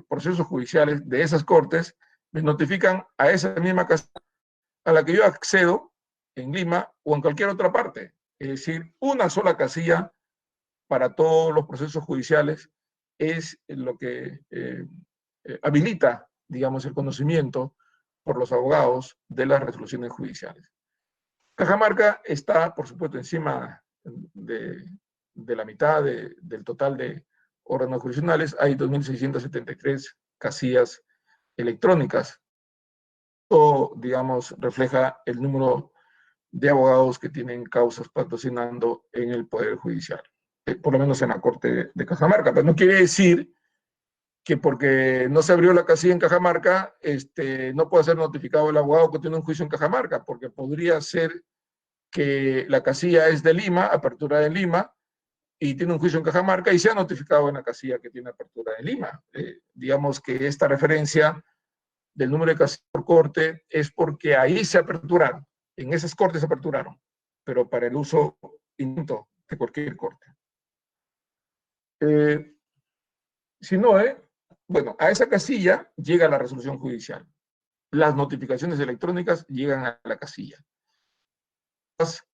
procesos judiciales de esas cortes me notifican a esa misma casilla a la que yo accedo en Lima o en cualquier otra parte. Es decir, una sola casilla para todos los procesos judiciales es lo que habilita, digamos, el conocimiento por los abogados de las resoluciones judiciales. Cajamarca está, por supuesto, encima de la mitad del total de órganos jurisdiccionales. Hay 2.673 casillas electrónicas. Esto, digamos, refleja el número de abogados que tienen causas patrocinando en el Poder Judicial, por lo menos en la Corte de Cajamarca. Pero no quiere decir que porque no se abrió la casilla en Cajamarca, no puede ser notificado el abogado que tiene un juicio en Cajamarca, porque podría ser que la casilla es de Lima, apertura en Lima, y tiene un juicio en Cajamarca y se ha notificado en la casilla que tiene apertura en Lima. Digamos que esta referencia del número de casillas por corte es porque ahí se aperturaron, en esas cortes se aperturaron, pero para el uso indistinto de cualquier corte. Si no, bueno, a esa casilla llega la resolución judicial. Las notificaciones electrónicas llegan a la casilla. Las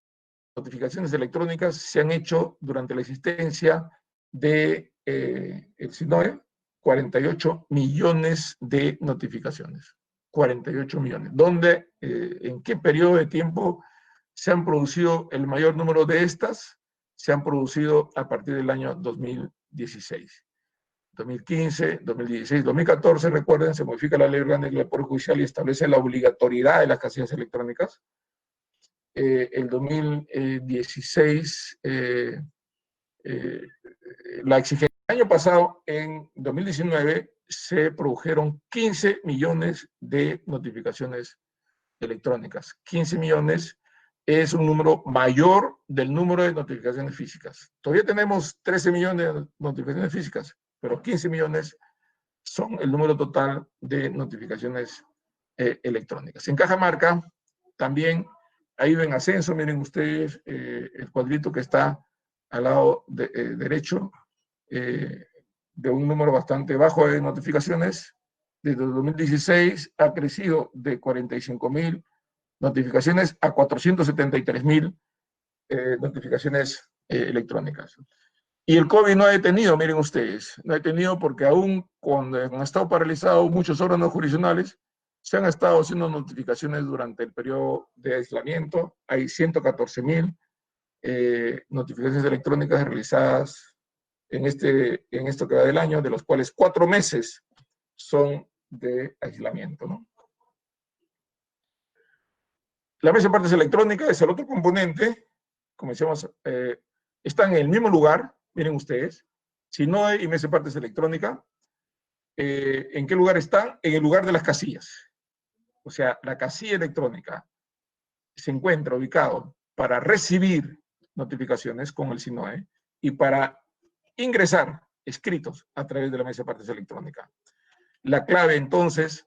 notificaciones electrónicas se han hecho durante la existencia de el SINOE, 48 millones de notificaciones. 48 millones. ¿Dónde, en qué periodo de tiempo se han producido el mayor número de estas? Se han producido a partir del año 2016. 2015, 2016, 2014, recuerden, se modifica la ley orgánica del Poder Judicial y establece la obligatoriedad de las casillas electrónicas. El 2016, la exigencia. El año pasado, en 2019, se produjeron 15 millones de notificaciones electrónicas. 15 millones es un número mayor del número de notificaciones físicas. Todavía tenemos 13 millones de notificaciones físicas, pero 15 millones son el número total de notificaciones electrónicas. En Cajamarca también ha ido en ascenso, miren ustedes el cuadrito que está al lado derecho, de un número bastante bajo de notificaciones. Desde 2016 ha crecido de 45.000 notificaciones a 473.000 notificaciones electrónicas. Y el COVID no ha detenido, miren ustedes, no ha detenido porque aún cuando han estado paralizados muchos órganos jurisdiccionales, se han estado haciendo notificaciones durante el periodo de aislamiento. Hay 114.000 notificaciones electrónicas realizadas en esto que va del año, de los cuales 4 meses son de aislamiento, ¿no? La mesa de partes electrónicas es el otro componente, como decíamos, están en el mismo lugar, miren ustedes, SINOE y mesa de partes electrónica. ¿En qué lugar están? En el lugar de las casillas. O sea, la casilla electrónica se encuentra ubicado para recibir notificaciones con el SINOE y para ingresar escritos a través de la mesa de partes electrónica. La clave, entonces,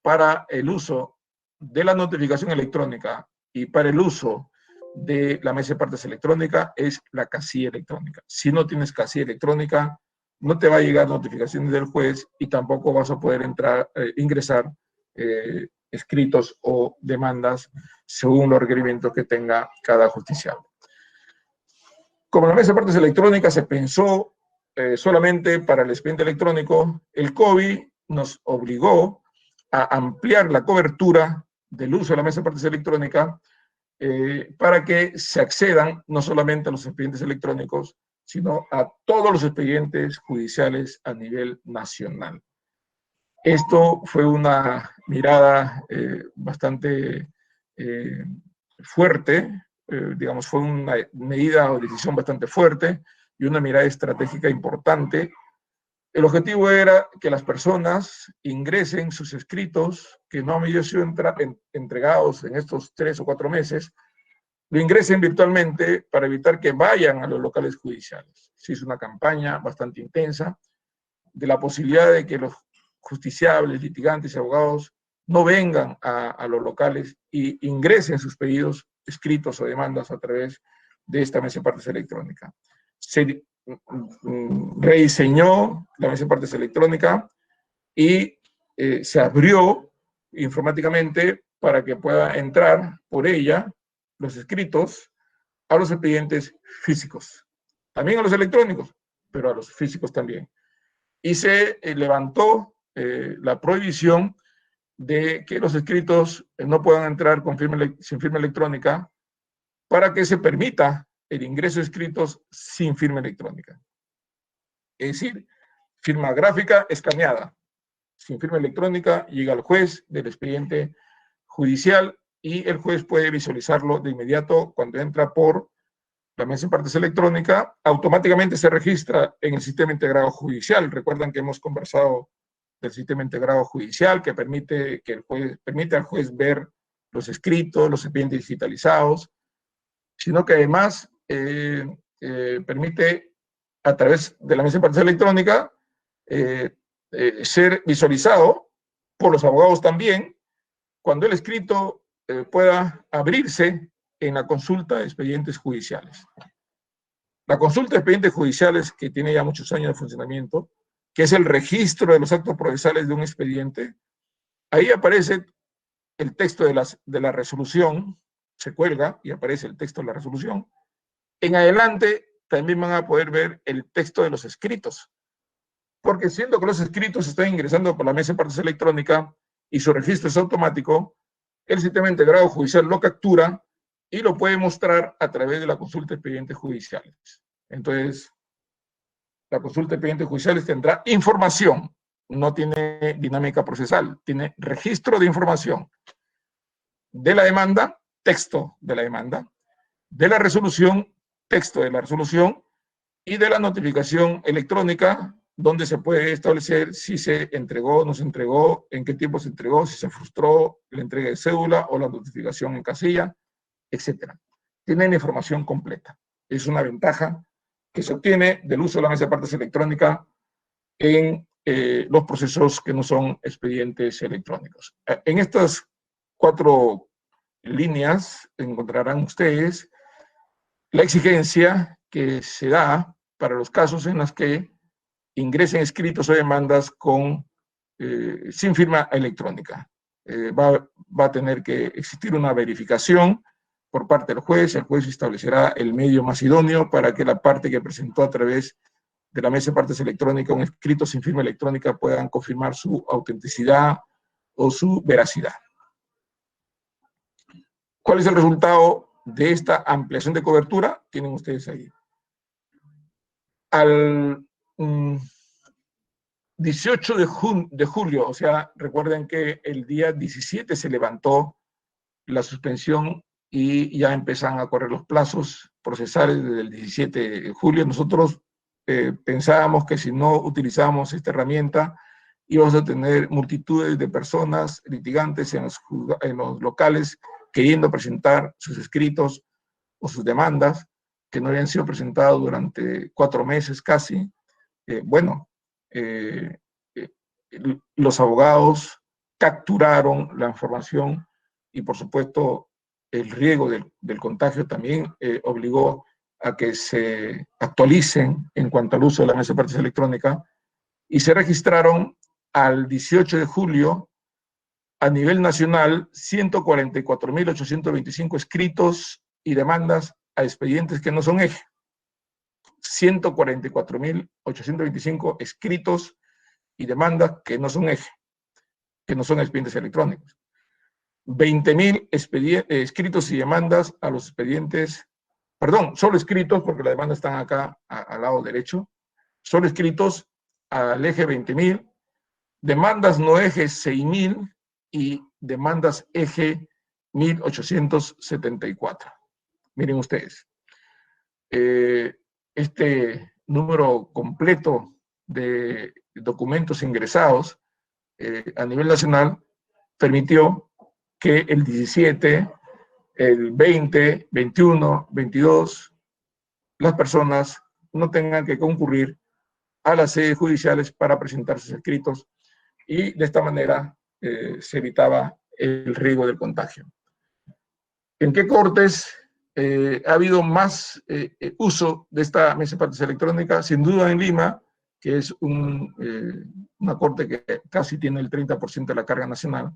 para el uso de la notificación electrónica y para el uso de la mesa de partes electrónica es la casilla electrónica. Si no tienes casilla electrónica, no te va a llegar notificaciones del juez y tampoco vas a poder ingresar escritos o demandas según los requerimientos que tenga cada justiciable. Como la mesa de partes electrónica se pensó solamente para el expediente electrónico, el COVID nos obligó a ampliar la cobertura del uso de la mesa de partes electrónica para que se accedan no solamente a los expedientes electrónicos, sino a todos los expedientes judiciales a nivel nacional. Esto fue una mirada bastante fuerte, digamos, fue una medida o decisión bastante fuerte y una mirada estratégica importante. El objetivo era que las personas ingresen sus escritos que no han sido entregados en estos 3 o 4 meses, lo ingresen virtualmente para evitar que vayan a los locales judiciales. Se hizo una campaña bastante intensa de la posibilidad de que los justiciables, litigantes y abogados no vengan a los locales y ingresen sus pedidos escritos o demandas a través de esta mesa de partes electrónica. Se rediseñó la mesa de partes electrónica y se abrió informáticamente para que pueda entrar por ella los escritos a los expedientes físicos, también a los electrónicos, pero a los físicos también. Y se levantó la prohibición de que los escritos no puedan entrar con sin firma electrónica para que se permita el ingreso de escritos sin firma electrónica. Es decir, firma gráfica escaneada, sin firma electrónica, llega al juez del expediente judicial y el juez puede visualizarlo de inmediato cuando entra por la mesa de partes electrónica, automáticamente se registra en el sistema integrado judicial. Recuerdan que hemos conversado del sistema integrado judicial que permite al juez ver los escritos, los expedientes digitalizados, sino que además permite a través de la mesa de partes electrónica ser visualizado por los abogados también cuando el escrito pueda abrirse en la consulta de expedientes judiciales. La consulta de expedientes judiciales, que tiene ya muchos años de funcionamiento, que es el registro de los actos procesales de un expediente, ahí aparece el texto de la resolución, se cuelga y aparece el texto de la resolución. En adelante también van a poder ver el texto de los escritos, porque siendo que los escritos están ingresando por la mesa de partes electrónica y su registro es automático, el sistema integrado judicial lo captura y lo puede mostrar a través de la consulta de expedientes judiciales. Entonces, la consulta de expedientes judiciales tendrá información, no tiene dinámica procesal, tiene registro de información de la demanda, texto de la demanda, de la resolución, texto de la resolución, y de la notificación electrónica, donde se puede establecer si se entregó, no se entregó, en qué tiempo se entregó, si se frustró la entrega de cédula o la notificación en casilla, etc. Tienen información completa. Es una ventaja que se obtiene del uso de la mesa de partes electrónica en los procesos que no son expedientes electrónicos. En estas 4 líneas encontrarán ustedes la exigencia que se da para los casos en los que ingresen escritos o demandas sin firma electrónica. Va a tener que existir una verificación por parte del juez. El juez establecerá el medio más idóneo para que la parte que presentó a través de la mesa de partes electrónica un escrito sin firma electrónica puedan confirmar su autenticidad o su veracidad. ¿Cuál es el resultado de esta ampliación de cobertura? Tienen ustedes ahí. Al 18 de julio, o sea, recuerden que el día 17 se levantó la suspensión y ya empiezan a correr los plazos procesales desde el 17 de julio. Nosotros pensábamos que si no utilizábamos esta herramienta íbamos a tener multitudes de personas litigantes en los locales queriendo presentar sus escritos o sus demandas que no habían sido presentados durante 4 meses casi. Los abogados capturaron la información y, por supuesto, el riesgo del contagio también obligó a que se actualicen en cuanto al uso de la mesa de partes electrónica y se registraron al 18 de julio a nivel nacional 144.825 escritos y demandas a expedientes que no son eje. 144.825 escritos y demandas que no son eje, que no son expedientes electrónicos. 20.000 escritos y demandas a los expedientes, perdón, solo escritos, porque las demandas están acá al lado derecho, solo escritos al eje 20.000, demandas no eje 6.000 y demandas eje 1.874. Miren ustedes, este número completo de documentos ingresados a nivel nacional permitió que el 17, el 20, 21, 22, las personas no tengan que concurrir a las sedes judiciales para presentar sus escritos y de esta manera se evitaba el riesgo del contagio. ¿En qué cortes ha habido más uso de esta mesa de partes electrónica? Sin duda en Lima, que es una corte que casi tiene el 30% de la carga nacional.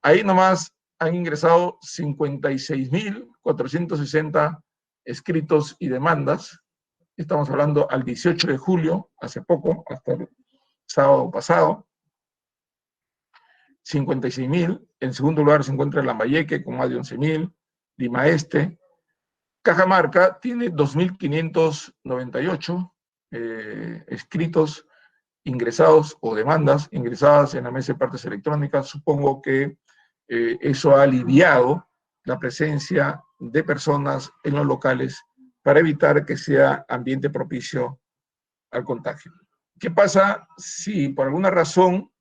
Ahí nomás han ingresado 56.460 escritos y demandas. Estamos hablando al 18 de julio, hace poco, hasta el sábado pasado. 56.000. En segundo lugar se encuentra Lambayeque con más de 11.000. Lima Este. Cajamarca tiene 2.598 escritos ingresados o demandas ingresadas en la mesa de partes electrónicas. Supongo que eso ha aliviado la presencia de personas en los locales para evitar que sea ambiente propicio al contagio. ¿Qué pasa si por alguna razón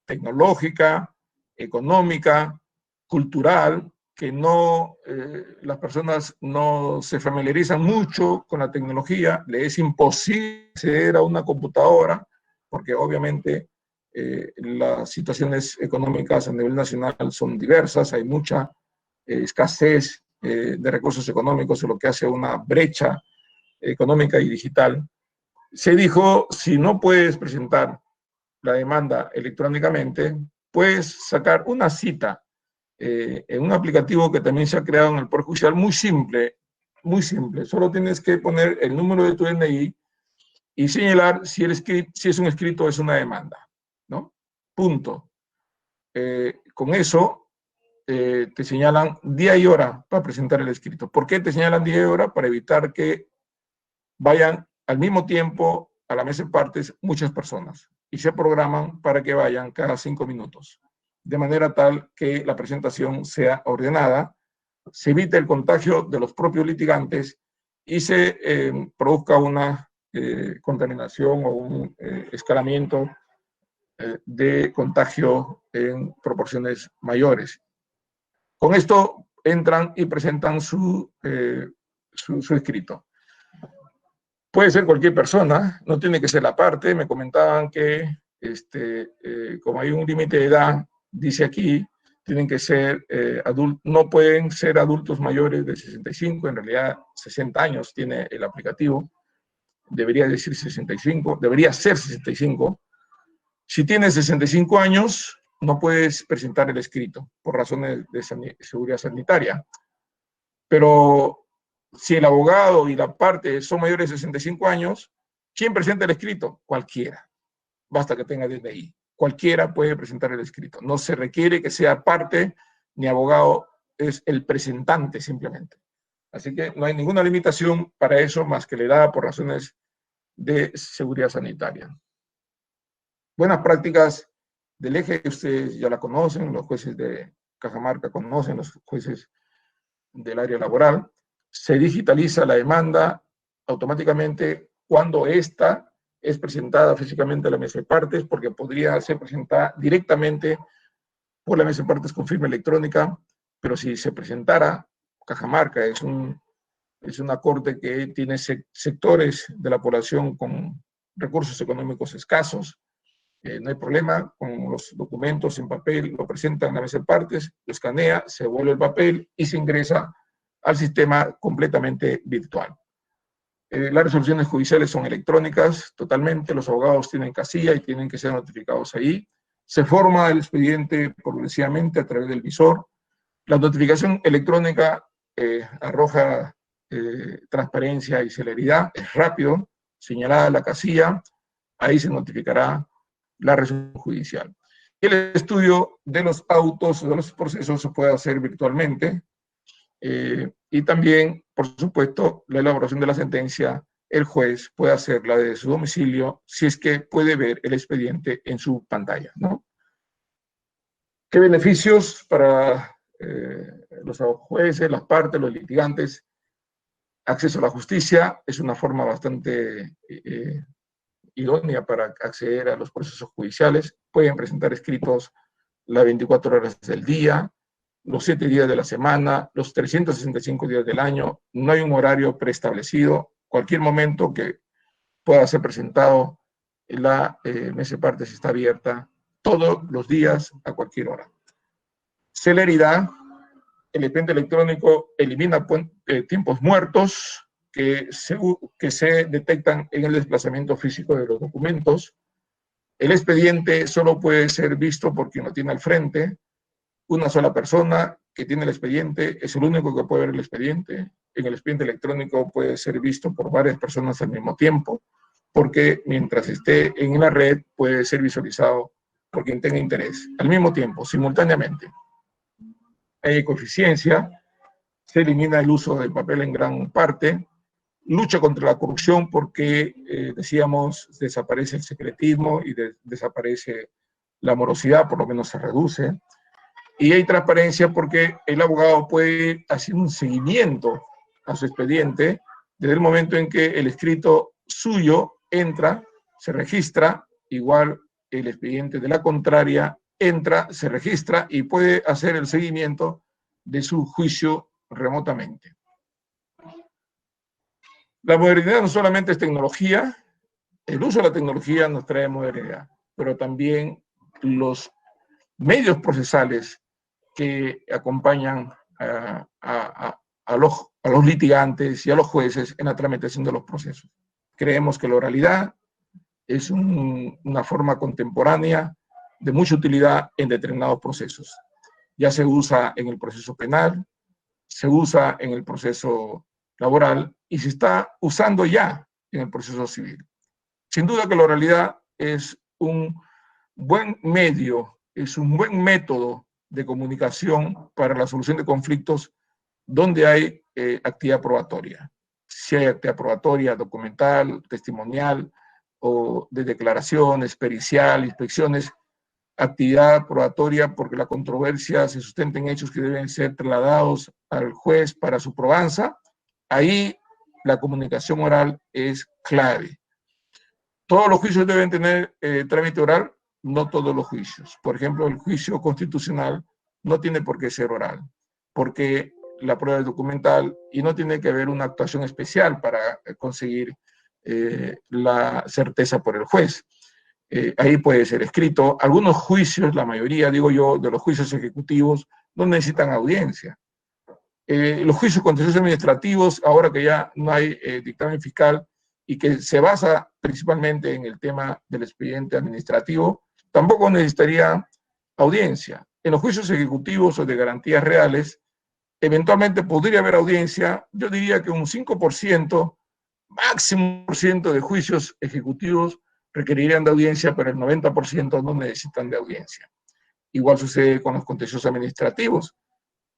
tecnológica, económica, cultural, que las personas no se familiarizan mucho con la tecnología, le es imposible acceder a una computadora, porque obviamente las situaciones económicas a nivel nacional son diversas, hay mucha escasez de recursos económicos, lo que hace una brecha económica y digital. Se dijo, si no puedes presentar la demanda electrónicamente, puedes sacar una cita en un aplicativo que también se ha creado en el Poder Judicial, muy simple, solo tienes que poner el número de tu DNI y señalar si es un escrito o es una demanda, ¿no? Punto. Con eso te señalan día y hora para presentar el escrito. ¿Por qué te señalan día y hora? Para evitar que vayan al mismo tiempo a la mesa de partes muchas personas y se programan para que vayan cada 5 minutos, de manera tal que la presentación sea ordenada, se evite el contagio de los propios litigantes y se produzca una contaminación o un escalamiento de contagio en proporciones mayores. Con esto entran y presentan su escrito. Puede ser cualquier persona, no tiene que ser la parte. Me comentaban que como hay un límite de edad, dice aquí, tienen que ser adultos, no pueden ser adultos mayores de 65, en realidad 60 años tiene el aplicativo, debería decir 65, debería ser 65. Si tienes 65 años, no puedes presentar el escrito por razones de seguridad sanitaria. Pero si el abogado y la parte son mayores de 65 años, ¿quién presenta el escrito? Cualquiera. Basta que tenga DNI. Cualquiera puede presentar el escrito. No se requiere que sea parte ni abogado, es el presentante simplemente. Así que no hay ninguna limitación para eso más que le da por razones de seguridad sanitaria. Buenas prácticas del eje, ustedes ya la conocen, los jueces de Cajamarca conocen, los jueces del área laboral. Se digitaliza la demanda automáticamente cuando ésta es presentada físicamente a la mesa de partes, porque podría ser presentada directamente por la mesa de partes con firma electrónica, pero si se presentara, Cajamarca es una corte que tiene sectores de la población con recursos económicos escasos, no hay problema, con los documentos en papel lo presentan a la mesa de partes, lo escanea, se devuelve el papel y se ingresa al sistema completamente virtual. Las resoluciones judiciales son electrónicas totalmente, los abogados tienen casilla y tienen que ser notificados ahí. Se forma el expediente progresivamente a través del visor. La notificación electrónica arroja transparencia y celeridad, es rápido, señalada la casilla, ahí se notificará la resolución judicial. El estudio de los autos, de los procesos, se puede hacer virtualmente. Y también, por supuesto, la elaboración de la sentencia, el juez puede hacerla desde su domicilio si es que puede ver el expediente en su pantalla, ¿no? ¿Qué beneficios para los jueces, las partes, los litigantes? Acceso a la justicia es una forma bastante idónea para acceder a los procesos judiciales. Pueden presentar escritos las 24 horas del día, los 7 días de la semana, los 365 días del año. No hay un horario preestablecido. Cualquier momento que pueda ser presentado, la mesa de partes está abierta todos los días, a cualquier hora. Celeridad. El expediente electrónico elimina tiempos muertos que se detectan en el desplazamiento físico de los documentos. El expediente solo puede ser visto por quien lo tiene al frente. Una sola persona que tiene el expediente es el único que puede ver el expediente. En el expediente electrónico puede ser visto por varias personas al mismo tiempo, porque mientras esté en la red puede ser visualizado por quien tenga interés, al mismo tiempo, simultáneamente. Hay ecoeficiencia, se elimina el uso del papel en gran parte, lucha contra la corrupción porque, decíamos, desaparece el secretismo y desaparece la morosidad, por lo menos se reduce, y hay transparencia porque el abogado puede hacer un seguimiento a su expediente desde el momento en que el escrito suyo entra, se registra, igual el expediente de la contraria entra, se registra y puede hacer el seguimiento de su juicio remotamente. La modernidad no solamente es tecnología, el uso de la tecnología nos trae modernidad, pero también los medios procesales que acompañan a los litigantes y a los jueces en la tramitación de los procesos. Creemos que la oralidad es una forma contemporánea de mucha utilidad en determinados procesos. Ya se usa en el proceso penal, se usa en el proceso laboral y se está usando ya en el proceso civil. Sin duda que la oralidad es un buen medio, es un buen método de comunicación para la solución de conflictos donde hay actividad probatoria. Si hay actividad probatoria, documental, testimonial, o de declaraciones, pericial, inspecciones, actividad probatoria porque la controversia se sustenta en hechos que deben ser trasladados al juez para su probanza, ahí la comunicación oral es clave. ¿Todos los juicios deben tener trámite oral? No todos los juicios. Por ejemplo, el juicio constitucional no tiene por qué ser oral, porque la prueba es documental y no tiene que haber una actuación especial para conseguir la certeza por el juez. Ahí puede ser escrito. Algunos juicios, la mayoría, digo yo, de los juicios ejecutivos no necesitan audiencia. Los juicios contenciosos administrativos, ahora que ya no hay dictamen fiscal y que se basa principalmente en el tema del expediente administrativo, tampoco necesitaría audiencia. En los juicios ejecutivos o de garantías reales, eventualmente podría haber audiencia. Yo diría que un 5%, máximo por ciento de juicios ejecutivos requerirían de audiencia, pero el 90% no necesitan de audiencia. Igual sucede con los contenciosos administrativos.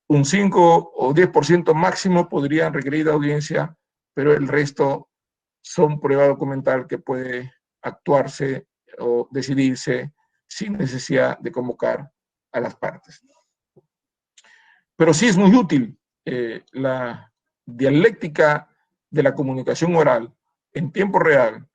Un 5 o 10% máximo podrían requerir de audiencia, pero el resto son prueba documental que puede actuarse o decidirse sin necesidad de convocar a las partes. Pero sí es muy útil la dialéctica de la comunicación oral en tiempo real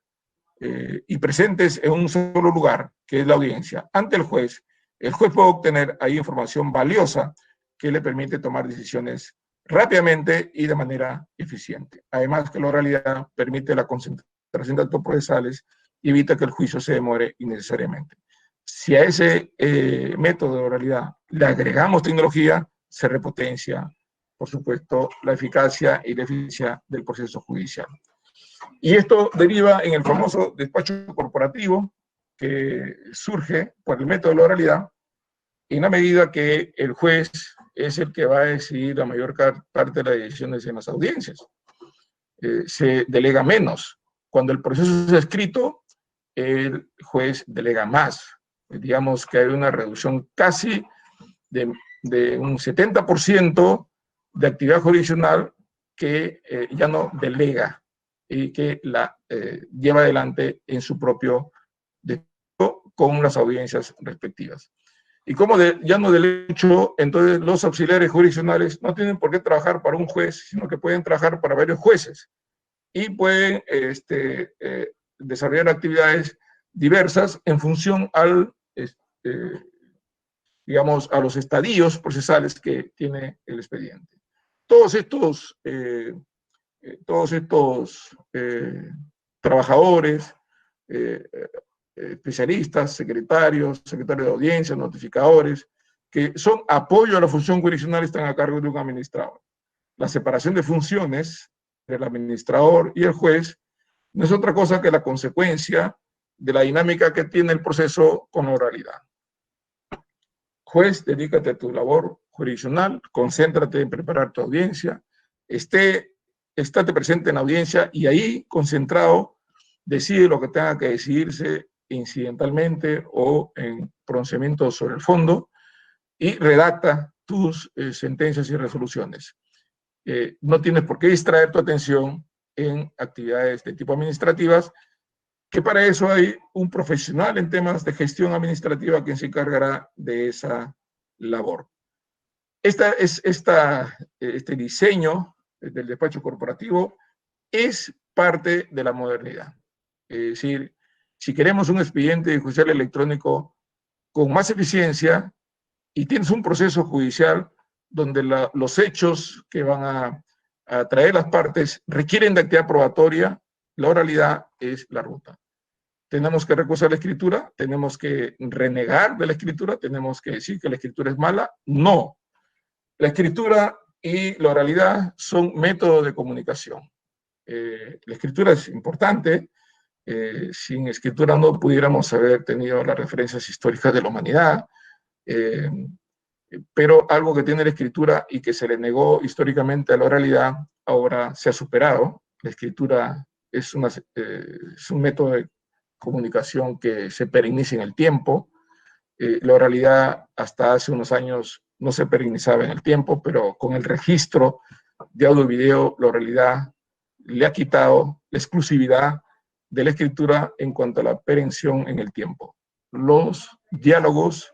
y presentes en un solo lugar, que es la audiencia, ante el juez puede obtener ahí información valiosa que le permite tomar decisiones rápidamente y de manera eficiente. Además que la oralidad permite la concentración de actos procesales y evita que el juicio se demore innecesariamente. Si a ese método de oralidad le agregamos tecnología, se repotencia, por supuesto, la eficacia y la eficiencia del proceso judicial. Y esto deriva en el famoso despacho corporativo que surge por el método de la oralidad, en la medida que el juez es el que va a decidir la mayor parte de las decisiones en las audiencias. Se delega menos. Cuando el proceso es escrito, el juez delega más. Digamos que hay una reducción casi de un 70% de actividad jurisdiccional que ya no delega y que la lleva adelante en su propio despacho con las audiencias respectivas. Y como ya no derecho, entonces los auxiliares jurisdiccionales no tienen por qué trabajar para un juez, sino que pueden trabajar para varios jueces y pueden desarrollar actividades diversas en función al, digamos, a los estadios procesales que tiene el expediente. Todos estos trabajadores, especialistas, secretarios de audiencia, notificadores, que son apoyo a la función jurisdiccional, están a cargo de un administrador. La separación de funciones del administrador y el juez no es otra cosa que la consecuencia de la dinámica que tiene el proceso con la oralidad. Juez, dedícate a tu labor jurisdiccional, concéntrate en preparar tu audiencia, estate presente en la audiencia y ahí, concentrado, decide lo que tenga que decidirse incidentalmente o en pronunciamientos sobre el fondo y redacta tus sentencias y resoluciones. No tienes por qué distraer tu atención en actividades de tipo administrativas, que para eso hay un profesional en temas de gestión administrativa quien se encargará de esa labor. Este diseño del despacho corporativo es parte de la modernidad. Es decir, si queremos un expediente judicial electrónico con más eficiencia y tienes un proceso judicial donde los hechos que van a traer las partes requieren de actividad probatoria, la oralidad es la ruta. Tenemos que recurrir a la escritura, tenemos que renegar de la escritura, tenemos que decir que la escritura es mala. No. La escritura y la oralidad son métodos de comunicación. La escritura es importante. Sin escritura no pudiéramos haber tenido las referencias históricas de la humanidad. Pero algo que tiene la escritura y que se le negó históricamente a la oralidad, ahora se ha superado. La escritura es un método de comunicación que se perenniza en el tiempo. La oralidad hasta hace unos años no se perennizaba en el tiempo, pero con el registro de audio y video, la oralidad le ha quitado la exclusividad de la escritura en cuanto a la perención en el tiempo. Los diálogos,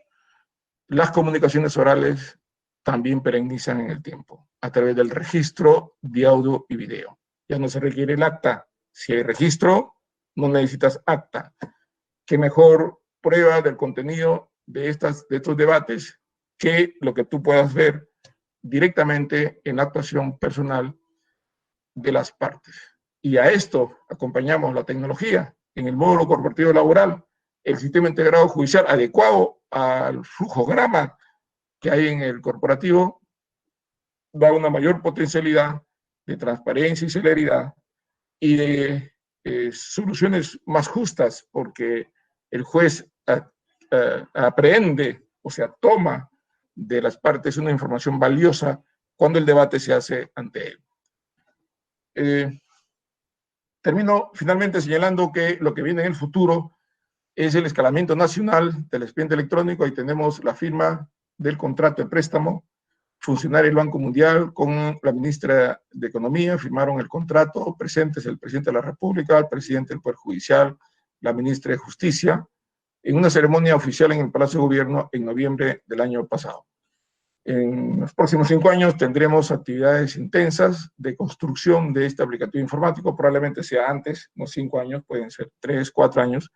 las comunicaciones orales también perennizan en el tiempo, a través del registro de audio y video. Ya no se requiere el acta. Si hay registro, no necesitas acta. ¿Qué mejor prueba del contenido de estos debates que lo que tú puedas ver directamente en la actuación personal de las partes? Y a esto acompañamos la tecnología en el módulo corporativo laboral, el sistema integrado judicial adecuado al flujograma que hay en el corporativo, da una mayor potencialidad de transparencia y celeridad y de soluciones más justas, porque el juez aprehende, o sea, toma de las partes una información valiosa cuando el debate se hace ante él. Termino finalmente señalando que lo que viene en el futuro es el escalamiento nacional del expediente electrónico. Ahí tenemos la firma del contrato de préstamo. Funcionarios del Banco Mundial con la ministra de Economía firmaron el contrato, presentes el presidente de la República, el presidente del Poder Judicial, la ministra de Justicia, en una ceremonia oficial en el Palacio de Gobierno en noviembre del año pasado. En los próximos 5 años tendremos actividades intensas de construcción de este aplicativo informático, probablemente sea antes, no 5 años, pueden ser 3, 4 años,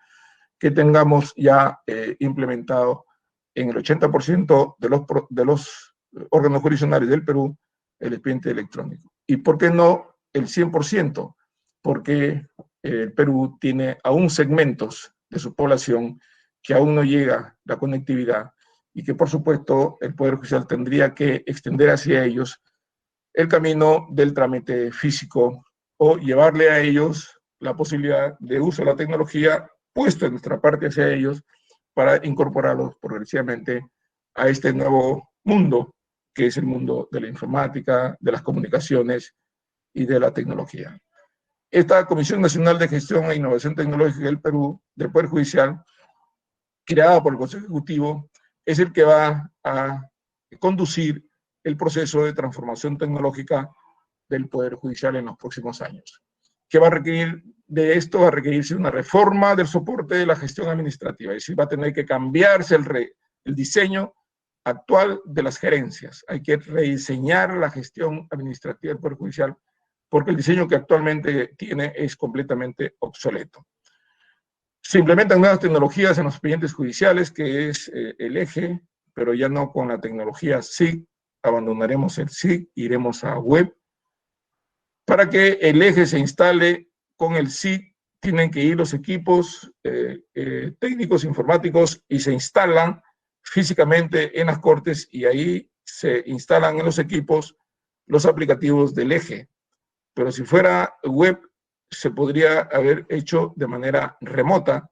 que tengamos ya implementado en el 80% de los órganos jurisdiccionales del Perú el expediente electrónico. ¿Y por qué no el 100%? Porque el Perú tiene aún segmentos de su población que aún no llega la conectividad y que, por supuesto, el Poder Judicial tendría que extender hacia ellos el camino del trámite físico o llevarle a ellos la posibilidad de uso de la tecnología puesto de nuestra parte hacia ellos para incorporarlos progresivamente a este nuevo mundo, que es el mundo de la informática, de las comunicaciones y de la tecnología. Esta Comisión Nacional de Gestión e Innovación Tecnológica del Perú, del Poder Judicial, creada por el Consejo Ejecutivo, es el que va a conducir el proceso de transformación tecnológica del Poder Judicial en los próximos años. ¿Qué va a requerir de esto? Va a requerirse una reforma del soporte de la gestión administrativa, es decir, va a tener que cambiarse el diseño actual de las gerencias. Hay que rediseñar la gestión administrativa del Poder Judicial porque el diseño que actualmente tiene es completamente obsoleto. Se implementan nuevas tecnologías en los expedientes judiciales, que es el eje, pero ya no con la tecnología SIG, abandonaremos el SIG, iremos a web, para que el eje se instale con el SIG tienen que ir los equipos técnicos, informáticos, y se instalan físicamente en las cortes, y ahí se instalan en los equipos los aplicativos del eje. Pero si fuera web, se podría haber hecho de manera remota,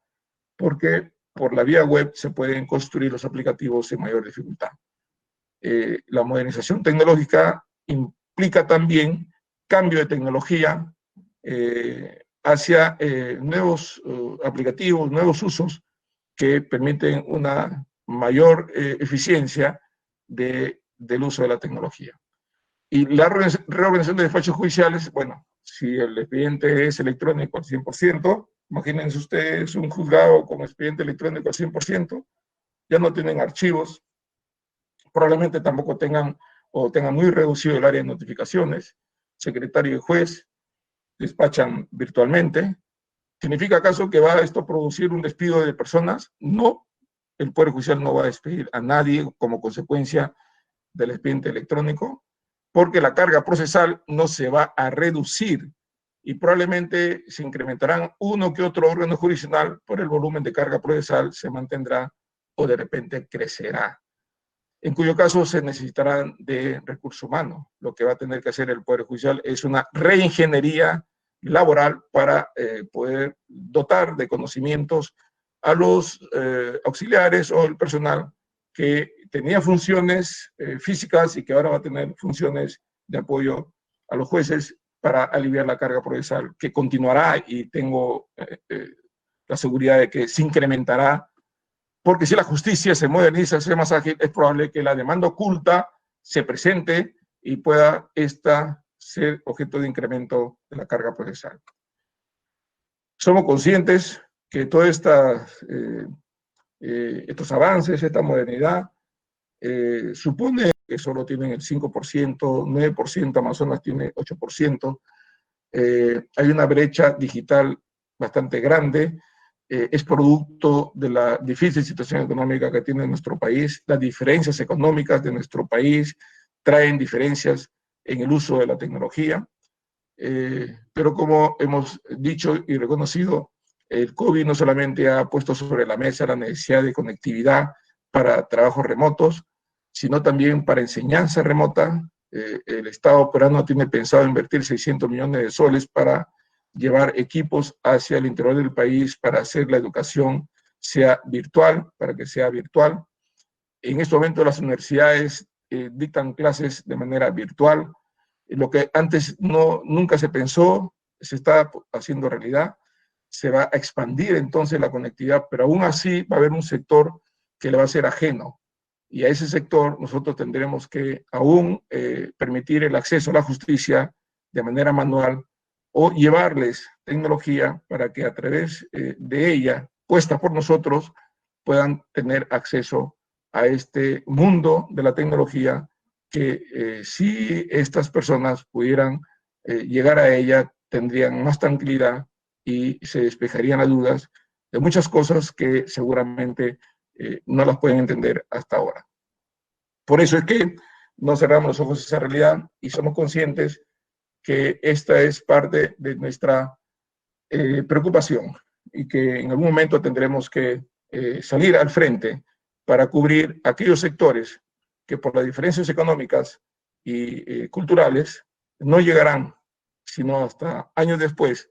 porque por la vía web se pueden construir los aplicativos sin mayor dificultad. La modernización tecnológica implica también cambio de tecnología hacia nuevos aplicativos, nuevos usos que permiten una mayor eficiencia del uso de la tecnología. Y la reorganización de despachos judiciales, bueno, si el expediente es electrónico al 100%, imagínense ustedes un juzgado con expediente electrónico al 100%, ya no tienen archivos, probablemente tampoco tengan o tengan muy reducido el área de notificaciones, secretario y juez despachan virtualmente. ¿Significa acaso que va esto a producir un despido de personas? No, el Poder Judicial no va a despedir a nadie como consecuencia del expediente electrónico, porque la carga procesal no se va a reducir y probablemente se incrementarán uno que otro órgano jurisdiccional, por el volumen de carga procesal se mantendrá o de repente crecerá, en cuyo caso se necesitarán de recurso humano. Lo que va a tener que hacer el Poder Judicial es una reingeniería laboral para poder dotar de conocimientos a los auxiliares o el personal que tenía funciones físicas y que ahora va a tener funciones de apoyo a los jueces para aliviar la carga procesal, que continuará, y tengo la seguridad de que se incrementará, porque si la justicia se moderniza, se hace más ágil, es probable que la demanda oculta se presente y pueda esta ser objeto de incremento de la carga procesal. Somos conscientes que todos estos avances, esta modernidad, supone que solo tienen el 5%, 9%, Amazonas tiene 8%, hay una brecha digital bastante grande, es producto de la difícil situación económica que tiene nuestro país. Las diferencias económicas de nuestro país traen diferencias en el uso de la tecnología, pero como hemos dicho y reconocido, el COVID no solamente ha puesto sobre la mesa la necesidad de conectividad para trabajos remotos, sino también para enseñanza remota. El Estado peruano tiene pensado invertir 600 millones de soles para llevar equipos hacia el interior del país para hacer la educación sea virtual, para que sea virtual. En este momento las universidades dictan clases de manera virtual. Lo que antes nunca se pensó, se está haciendo realidad. Se va a expandir entonces la conectividad, pero aún así va a haber un sector que le va a ser ajeno. Y a ese sector nosotros tendremos que aún permitir el acceso a la justicia de manera manual, o llevarles tecnología para que a través de ella, puesta por nosotros, puedan tener acceso a este mundo de la tecnología, que si estas personas pudieran llegar a ella, tendrían más tranquilidad y se despejarían las dudas de muchas cosas que seguramente no las pueden entender hasta ahora. Por eso es que no cerramos los ojos a esa realidad y somos conscientes que esta es parte de nuestra preocupación, y que en algún momento tendremos que salir al frente para cubrir aquellos sectores que por las diferencias económicas y culturales no llegarán, sino hasta años después,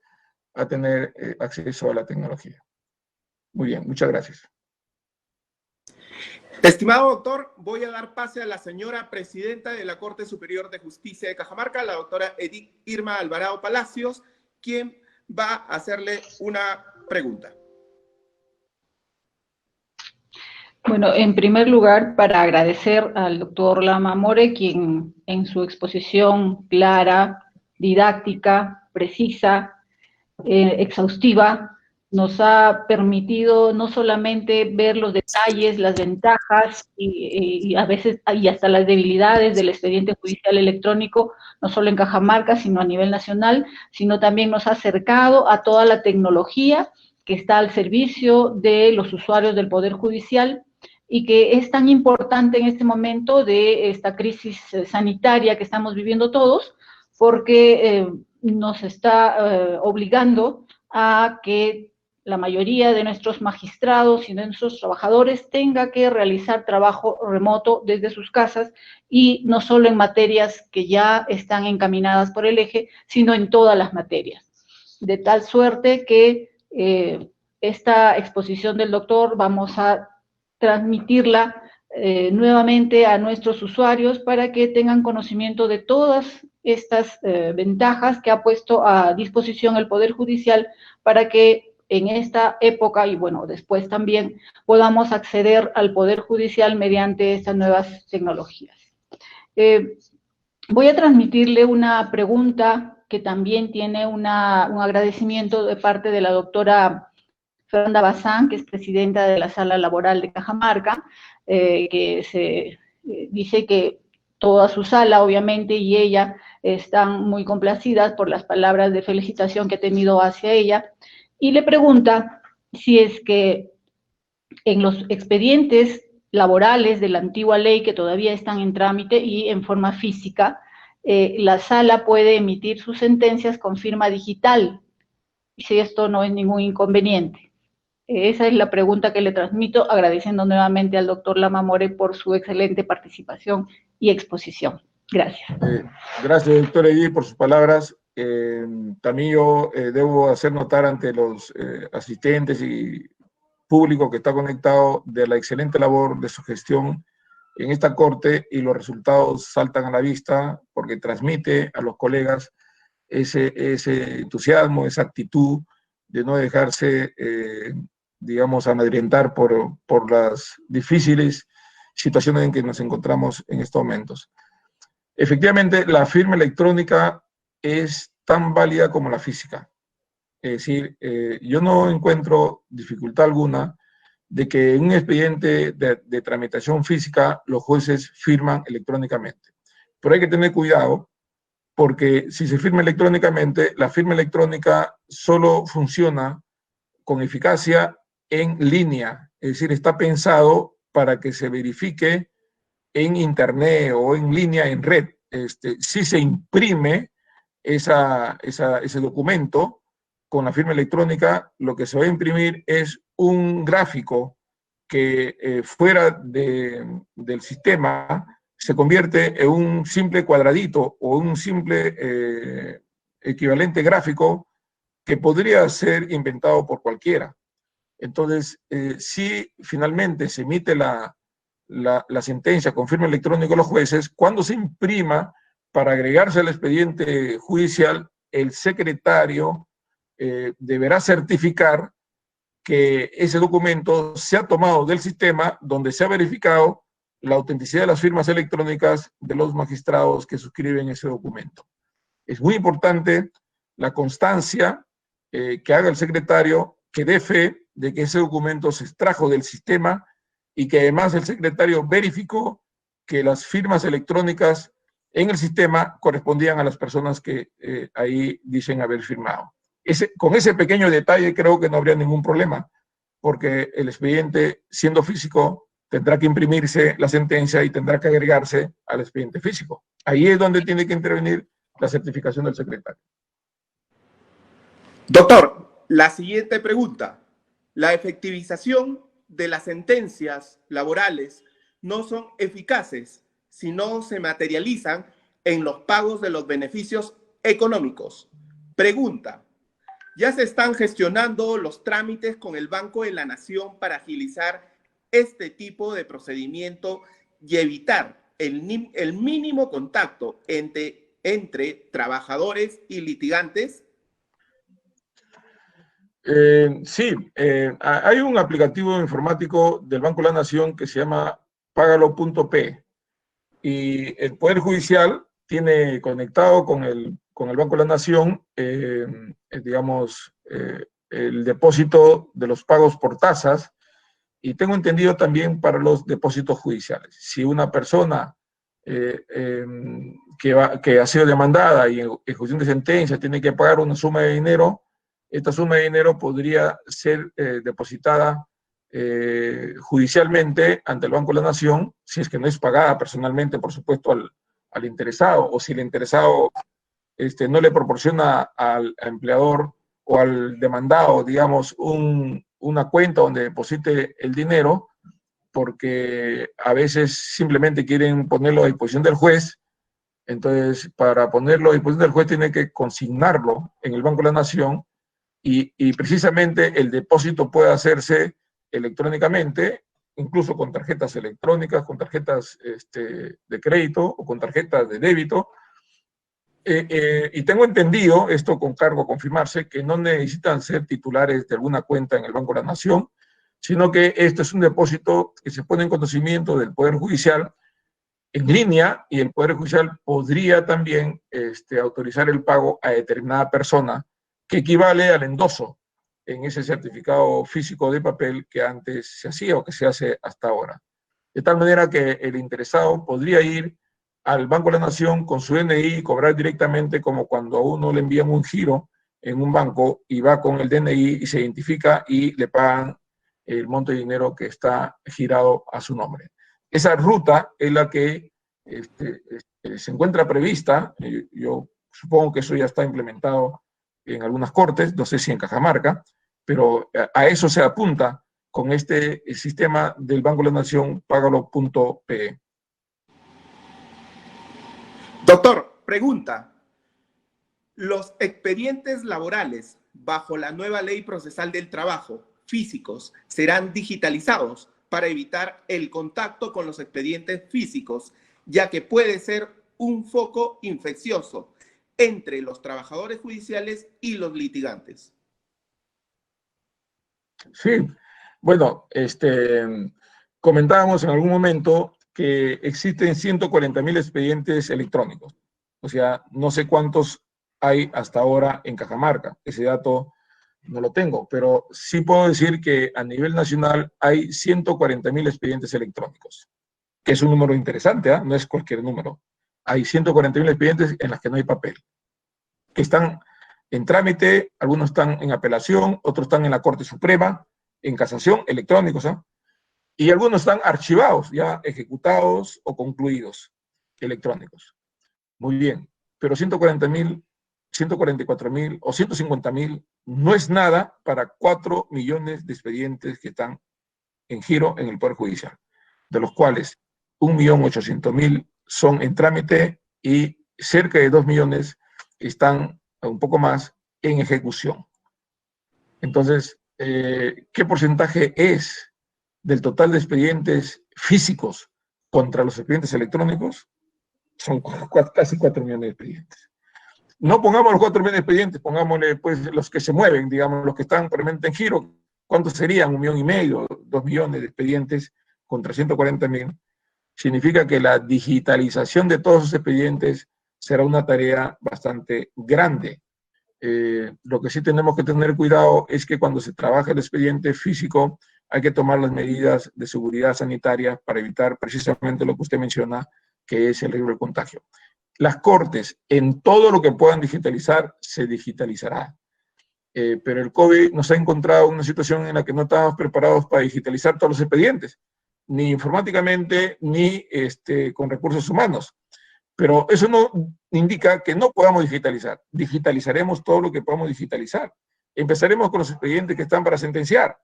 a tener acceso a la tecnología. Muy bien, muchas gracias. Estimado doctor, voy a dar pase a la señora presidenta de la Corte Superior de Justicia de Cajamarca, la doctora Edith Irma Alvarado Palacios, quien va a hacerle una pregunta. Bueno, en primer lugar, para agradecer al doctor Lama More, quien en su exposición clara, didáctica, precisa, exhaustiva, nos ha permitido no solamente ver los detalles, las ventajas y a veces y hasta las debilidades del expediente judicial electrónico, no solo en Cajamarca, sino a nivel nacional, sino también nos ha acercado a toda la tecnología que está al servicio de los usuarios del Poder Judicial y que es tan importante en este momento de esta crisis sanitaria que estamos viviendo todos, porque nos está obligando a que la mayoría de nuestros magistrados y de nuestros trabajadores tenga que realizar trabajo remoto desde sus casas, y no solo en materias que ya están encaminadas por el eje, sino en todas las materias. De tal suerte que esta exposición del doctor vamos a transmitirla nuevamente a nuestros usuarios para que tengan conocimiento de todas estas ventajas que ha puesto a disposición el Poder Judicial para que en esta época y bueno, después también podamos acceder al Poder Judicial mediante estas nuevas tecnologías. Voy a transmitirle una pregunta que también tiene un agradecimiento de parte de la doctora Fernanda Bazán, que es presidenta de la Sala Laboral de Cajamarca, que dice que toda su sala, obviamente, y ella están muy complacidas por las palabras de felicitación que he tenido hacia ella, y le pregunta si es que en los expedientes laborales de la antigua ley que todavía están en trámite y en forma física, la sala puede emitir sus sentencias con firma digital, y si esto no es ningún inconveniente. Esa es la pregunta que le transmito, agradeciendo nuevamente al doctor Lamamore por su excelente participación y exposición. Gracias. Gracias, doctor Edith, por sus palabras. También yo debo hacer notar ante los asistentes y público que está conectado de la excelente labor de su gestión en esta corte, y los resultados saltan a la vista porque transmite a los colegas ese entusiasmo, esa actitud de no dejarse, digamos, amedrentar por las difíciles situaciones en que nos encontramos en estos momentos. Efectivamente, la firma electrónica es tan válida como la física. Es decir, yo no encuentro dificultad alguna de que en un expediente de tramitación física los jueces firman electrónicamente. Pero hay que tener cuidado, porque si se firma electrónicamente, la firma electrónica solo funciona con eficacia en línea, es decir, está pensado para que se verifique en internet o en línea, en red. Si se imprime ese documento con la firma electrónica, lo que se va a imprimir es un gráfico que fuera del sistema se convierte en un simple cuadradito o un simple equivalente gráfico que podría ser inventado por cualquiera. Entonces, si finalmente se emite la sentencia con firma electrónica de los jueces, cuando se imprima para agregarse al expediente judicial, el secretario deberá certificar que ese documento se ha tomado del sistema donde se ha verificado la autenticidad de las firmas electrónicas de los magistrados que suscriben ese documento. Es muy importante la constancia que haga el secretario, que dé fe de que ese documento se extrajo del sistema y que además el secretario verificó que las firmas electrónicas en el sistema correspondían a las personas que ahí dicen haber firmado. Con ese pequeño detalle creo que no habría ningún problema, porque el expediente, siendo físico, tendrá que imprimirse la sentencia y tendrá que agregarse al expediente físico. Ahí es donde tiene que intervenir la certificación del secretario. Doctor, la siguiente pregunta. La efectivización de las sentencias laborales no son eficaces si no se materializan en los pagos de los beneficios económicos. Pregunta. ¿Ya se están gestionando los trámites con el Banco de la Nación para agilizar este tipo de procedimiento y evitar el mínimo contacto entre trabajadores y litigantes? Sí, hay un aplicativo informático del Banco de la Nación que se llama Págalo.p, y el Poder Judicial tiene conectado con el Banco de la Nación, digamos, el depósito de los pagos por tasas, y tengo entendido también para los depósitos judiciales. Si una persona que ha sido demandada y en ejecución de sentencia tiene que pagar una suma de dinero, esta suma de dinero podría ser depositada judicialmente ante el Banco de la Nación, si es que no es pagada personalmente, por supuesto, al interesado, o si el interesado no le proporciona al empleador o al demandado, digamos, una cuenta donde deposite el dinero, porque a veces simplemente quieren ponerlo a disposición del juez. Entonces, para ponerlo a disposición del juez tiene que consignarlo en el Banco de la Nación y precisamente el depósito puede hacerse electrónicamente, incluso con tarjetas electrónicas, con tarjetas de crédito o con tarjetas de débito. Y tengo entendido, esto con cargo a confirmarse, que no necesitan ser titulares de alguna cuenta en el Banco de la Nación, sino que esto es un depósito que se pone en conocimiento del Poder Judicial en línea, y el Poder Judicial podría también autorizar el pago a determinada persona, que equivale al endoso en ese certificado físico de papel que antes se hacía o que se hace hasta ahora. De tal manera que el interesado podría ir al Banco de la Nación con su DNI y cobrar directamente, como cuando a uno le envían un giro en un banco y va con el DNI y se identifica y le pagan el monto de dinero que está girado a su nombre. Esa ruta es la que se encuentra prevista. Yo supongo que eso ya está implementado en algunas cortes, no sé si en Cajamarca, pero a eso se apunta con este sistema del Banco de la Nación, Págalo.pe. Doctor, pregunta. ¿Los expedientes laborales bajo la nueva Ley Procesal del Trabajo físicos serán digitalizados para evitar el contacto con los expedientes físicos, ya que puede ser un foco infeccioso entre los trabajadores judiciales y los litigantes? Sí, bueno, comentábamos en algún momento que existen 140.000 expedientes electrónicos. O sea, no sé cuántos hay hasta ahora en Cajamarca. Ese dato no lo tengo, pero sí puedo decir que a nivel nacional hay 140.000 expedientes electrónicos, que es un número interesante, ¿eh? No es cualquier número. Hay 140.000 expedientes en los que no hay papel, que están en trámite, algunos están en apelación, otros están en la Corte Suprema, en casación, electrónicos, ¿eh? Y algunos están archivados, ya ejecutados o concluidos, electrónicos. Muy bien, pero 140.000, 144.000 o 150.000 no es nada para 4 millones de expedientes que están en giro en el Poder Judicial, de los cuales 1.800.000 son en trámite y cerca de 2 millones están un poco más en ejecución. Entonces, ¿qué porcentaje es del total de expedientes físicos contra los expedientes electrónicos? Son casi 4 millones de expedientes. No pongamos los 4 millones de expedientes, pongámosle pues los que se mueven, digamos, los que están permanentemente en giro. ¿Cuántos serían? 1,5 millones, 2 millones de expedientes contra 140.000. Significa que la digitalización de todos esos expedientes será una tarea bastante grande. Lo que sí tenemos que tener cuidado es que cuando se trabaja el expediente físico hay que tomar las medidas de seguridad sanitaria para evitar precisamente lo que usted menciona, que es el riesgo del contagio. Las cortes, en todo lo que puedan digitalizar, se digitalizará. Pero el COVID nos ha encontrado una situación en la que no estábamos preparados para digitalizar todos los expedientes, ni informáticamente, ni con recursos humanos. Pero eso no indica que no podamos digitalizar. Digitalizaremos todo lo que podamos digitalizar. Empezaremos con los expedientes que están para sentenciar.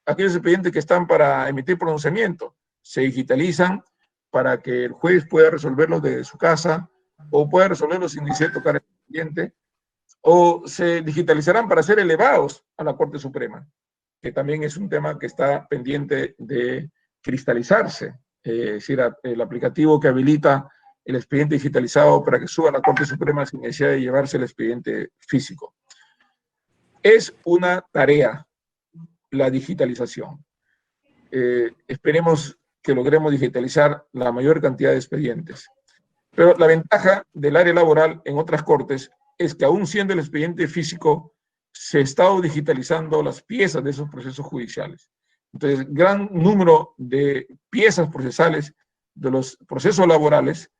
Aquellos expedientes que están para emitir pronunciamiento se digitalizan para que el juez pueda resolverlos desde su casa o pueda resolverlos sin necesidad de tocar el expediente, o se digitalizarán para ser elevados a la Corte Suprema, que también es un tema que está pendiente de cristalizarse. Es decir, el aplicativo que habilita el expediente digitalizado para que suba a la Corte Suprema sin necesidad de llevarse el expediente físico. Es una tarea la digitalización. Esperemos que logremos digitalizar la mayor cantidad de expedientes. Pero la ventaja del área laboral en otras cortes es que aún siendo el expediente físico, se ha estado digitalizando las piezas de esos procesos judiciales. Entonces, gran número de piezas procesales de los procesos laborales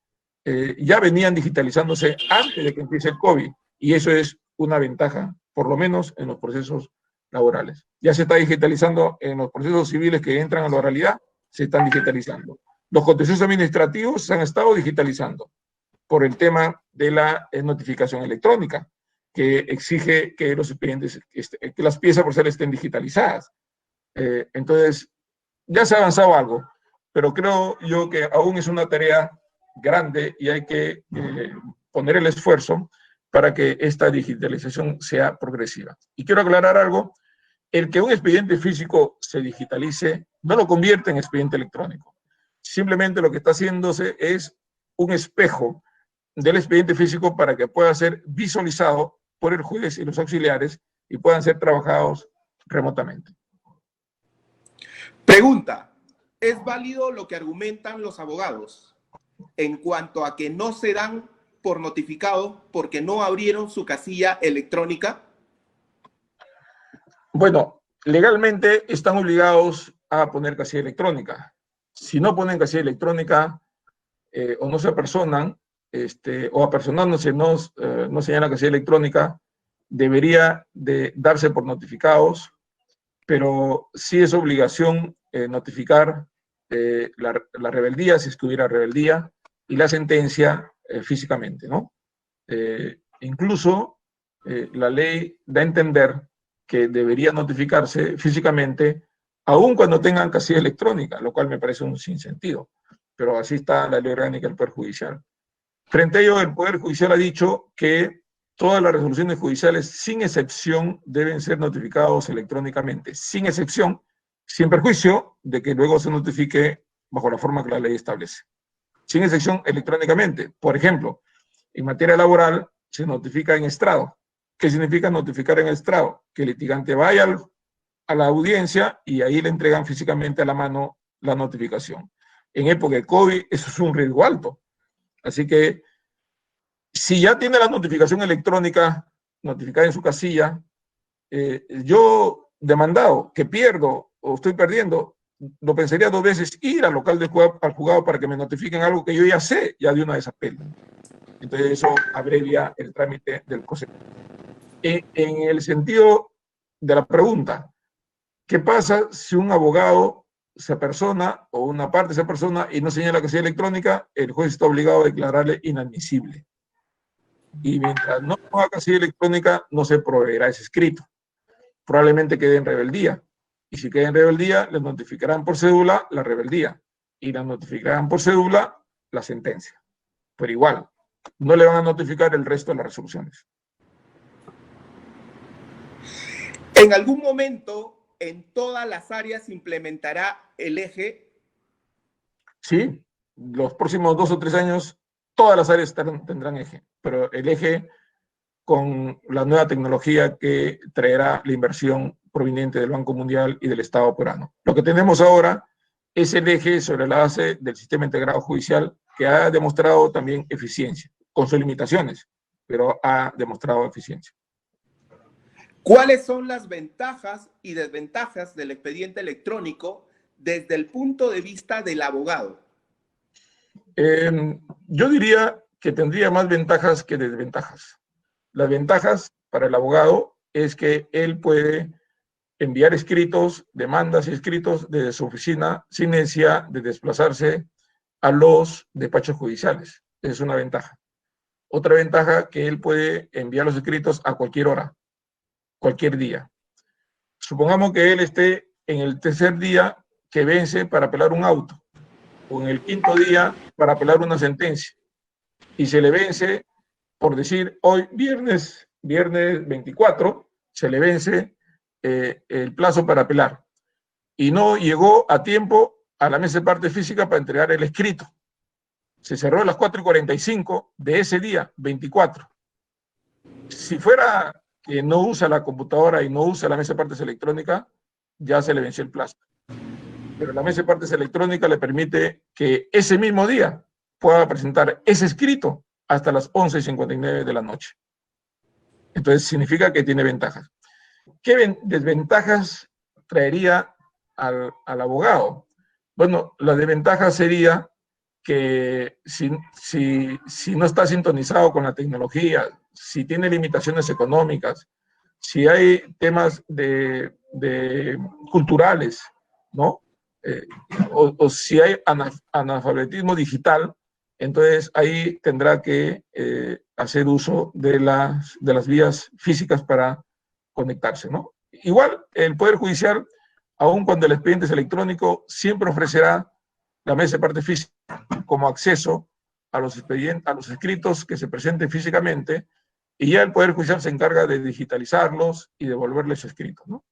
ya venían digitalizándose antes de que empiece el COVID, y eso es una ventaja, por lo menos en los procesos laborales. Ya se está digitalizando en los procesos civiles que entran a la oralidad, se están digitalizando. Los contenciosos administrativos se han estado digitalizando por el tema de la notificación electrónica, que exige que los expedientes, que las piezas por ser estén digitalizadas. Entonces, ya se ha avanzado algo, pero creo yo que aún es una tarea grande y hay que poner el esfuerzo para que esta digitalización sea progresiva. Y quiero aclarar algo, el que un expediente físico se digitalice no lo convierte en expediente electrónico. Simplemente lo que está haciéndose es un espejo del expediente físico para que pueda ser visualizado por el juez y los auxiliares y puedan ser trabajados remotamente. Pregunta, ¿es válido lo que argumentan los abogados en cuanto a que no se dan por notificados porque no abrieron su casilla electrónica? Bueno, legalmente están obligados a poner casilla electrónica. Si no ponen casilla electrónica o no se apersonan, o apersonándose no señalan casilla electrónica, debería de darse por notificados, pero sí es obligación notificar la rebeldía, si es que hubiera rebeldía, y la sentencia físicamente, ¿no? Incluso la ley da a entender que debería notificarse físicamente, aun cuando tengan casilla electrónica, lo cual me parece un sinsentido, pero así está la ley orgánica del Poder Judicial. Frente a ello, el Poder Judicial ha dicho que todas las resoluciones judiciales, sin excepción, deben ser notificados electrónicamente, sin excepción, sin perjuicio de que luego se notifique bajo la forma que la ley establece. Sin excepción, electrónicamente. Por ejemplo, en materia laboral se notifica en estrado. ¿Qué significa notificar en estrado? Que el litigante vaya a la audiencia y ahí le entregan físicamente a la mano la notificación. En época de COVID, eso es un riesgo alto. Así que, si ya tiene la notificación electrónica notificada en su casilla, yo demandado que pierdo o estoy perdiendo, lo pensaría 2 veces ir al local al juzgado para que me notifiquen algo que yo ya sé, ya de una vez apelo. Entonces eso abrevia el trámite del proceso. En el sentido de la pregunta, ¿qué pasa si un abogado se apersona o una parte se apersona y no señala casilla electrónica? El juez está obligado a declararle inadmisible. Y mientras no haga casilla electrónica, no se proveerá ese escrito. Probablemente quede en rebeldía. Y si queda en rebeldía, le notificarán por cédula la rebeldía. Y le notificarán por cédula la sentencia. Pero igual, no le van a notificar el resto de las resoluciones. ¿En algún momento en todas las áreas se implementará el eje? Sí, los próximos 2 o 3 años todas las áreas tendrán eje, pero el eje con la nueva tecnología que traerá la inversión proveniente del Banco Mundial y del Estado peruano. Lo que tenemos ahora es el eje sobre la base del sistema integrado judicial que ha demostrado también eficiencia, con sus limitaciones, pero ha demostrado eficiencia. ¿Cuáles son las ventajas y desventajas del expediente electrónico desde el punto de vista del abogado? Yo diría que tendría más ventajas que desventajas. Las ventajas para el abogado es que él puede enviar escritos, demandas y escritos desde su oficina sin necesidad de desplazarse a los despachos judiciales. Esa es una ventaja. Otra ventaja, que él puede enviar los escritos a cualquier hora, cualquier día. Supongamos que él esté en el 3er día que vence para apelar un auto, o en el 5.º día para apelar una sentencia, y se le vence, por decir, hoy viernes 24, se le vence el plazo para apelar, y no llegó a tiempo a la mesa de parte física para entregar el escrito. Se cerró a las 4:45 de ese día, 24. Si fuera que no usa la computadora y no usa la mesa de partes electrónica, ya se le venció el plazo. Pero la mesa de partes electrónica le permite que ese mismo día pueda presentar ese escrito hasta las 11:59 de la noche. Entonces significa que tiene ventajas. ¿Qué desventajas traería al abogado? Bueno, la desventaja sería que si no está sintonizado con la tecnología, si tiene limitaciones económicas, si hay temas culturales, ¿no? O si hay analfabetismo digital, entonces ahí tendrá que hacer uso de las vías físicas para conectarse, ¿no? Igual, el Poder Judicial, aun cuando el expediente es electrónico, siempre ofrecerá la mesa de parte física como acceso a los escritos que se presenten físicamente, y ya el Poder Judicial se encarga de digitalizarlos y devolverles escritos, ¿no?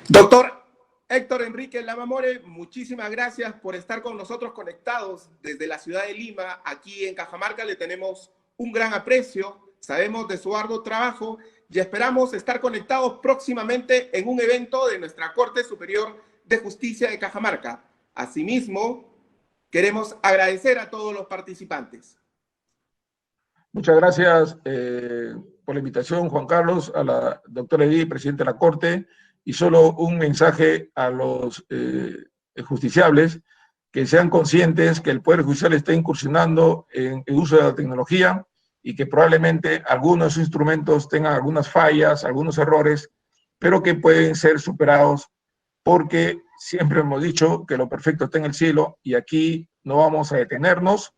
Doctor Héctor Enrique Lamamore, muchísimas gracias por estar con nosotros conectados desde la ciudad de Lima. Aquí en Cajamarca le tenemos un gran aprecio, sabemos de su arduo trabajo y esperamos estar conectados próximamente en un evento de nuestra Corte Superior de Justicia de Cajamarca. Asimismo, queremos agradecer a todos los participantes. Muchas gracias por la invitación, Juan Carlos, a la doctora Edith, presidente de la Corte, y solo un mensaje a los justiciables, que sean conscientes que el Poder Judicial está incursionando en el uso de la tecnología y que probablemente algunos instrumentos tengan algunas fallas, algunos errores, pero que pueden ser superados, porque siempre hemos dicho que lo perfecto está en el cielo y aquí no vamos a detenernos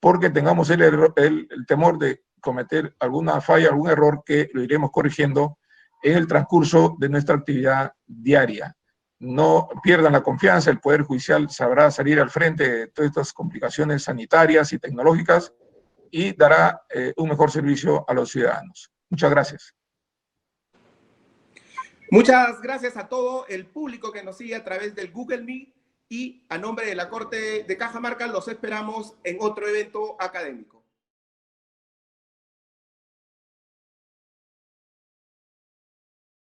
porque tengamos el temor de cometer alguna falla, algún error que lo iremos corrigiendo en el transcurso de nuestra actividad diaria. No pierdan la confianza, el Poder Judicial sabrá salir al frente de todas estas complicaciones sanitarias y tecnológicas y dará un mejor servicio a los ciudadanos. Muchas gracias. Muchas gracias a todo el público que nos sigue a través del Google Meet, y a nombre de la Corte de Cajamarca los esperamos en otro evento académico.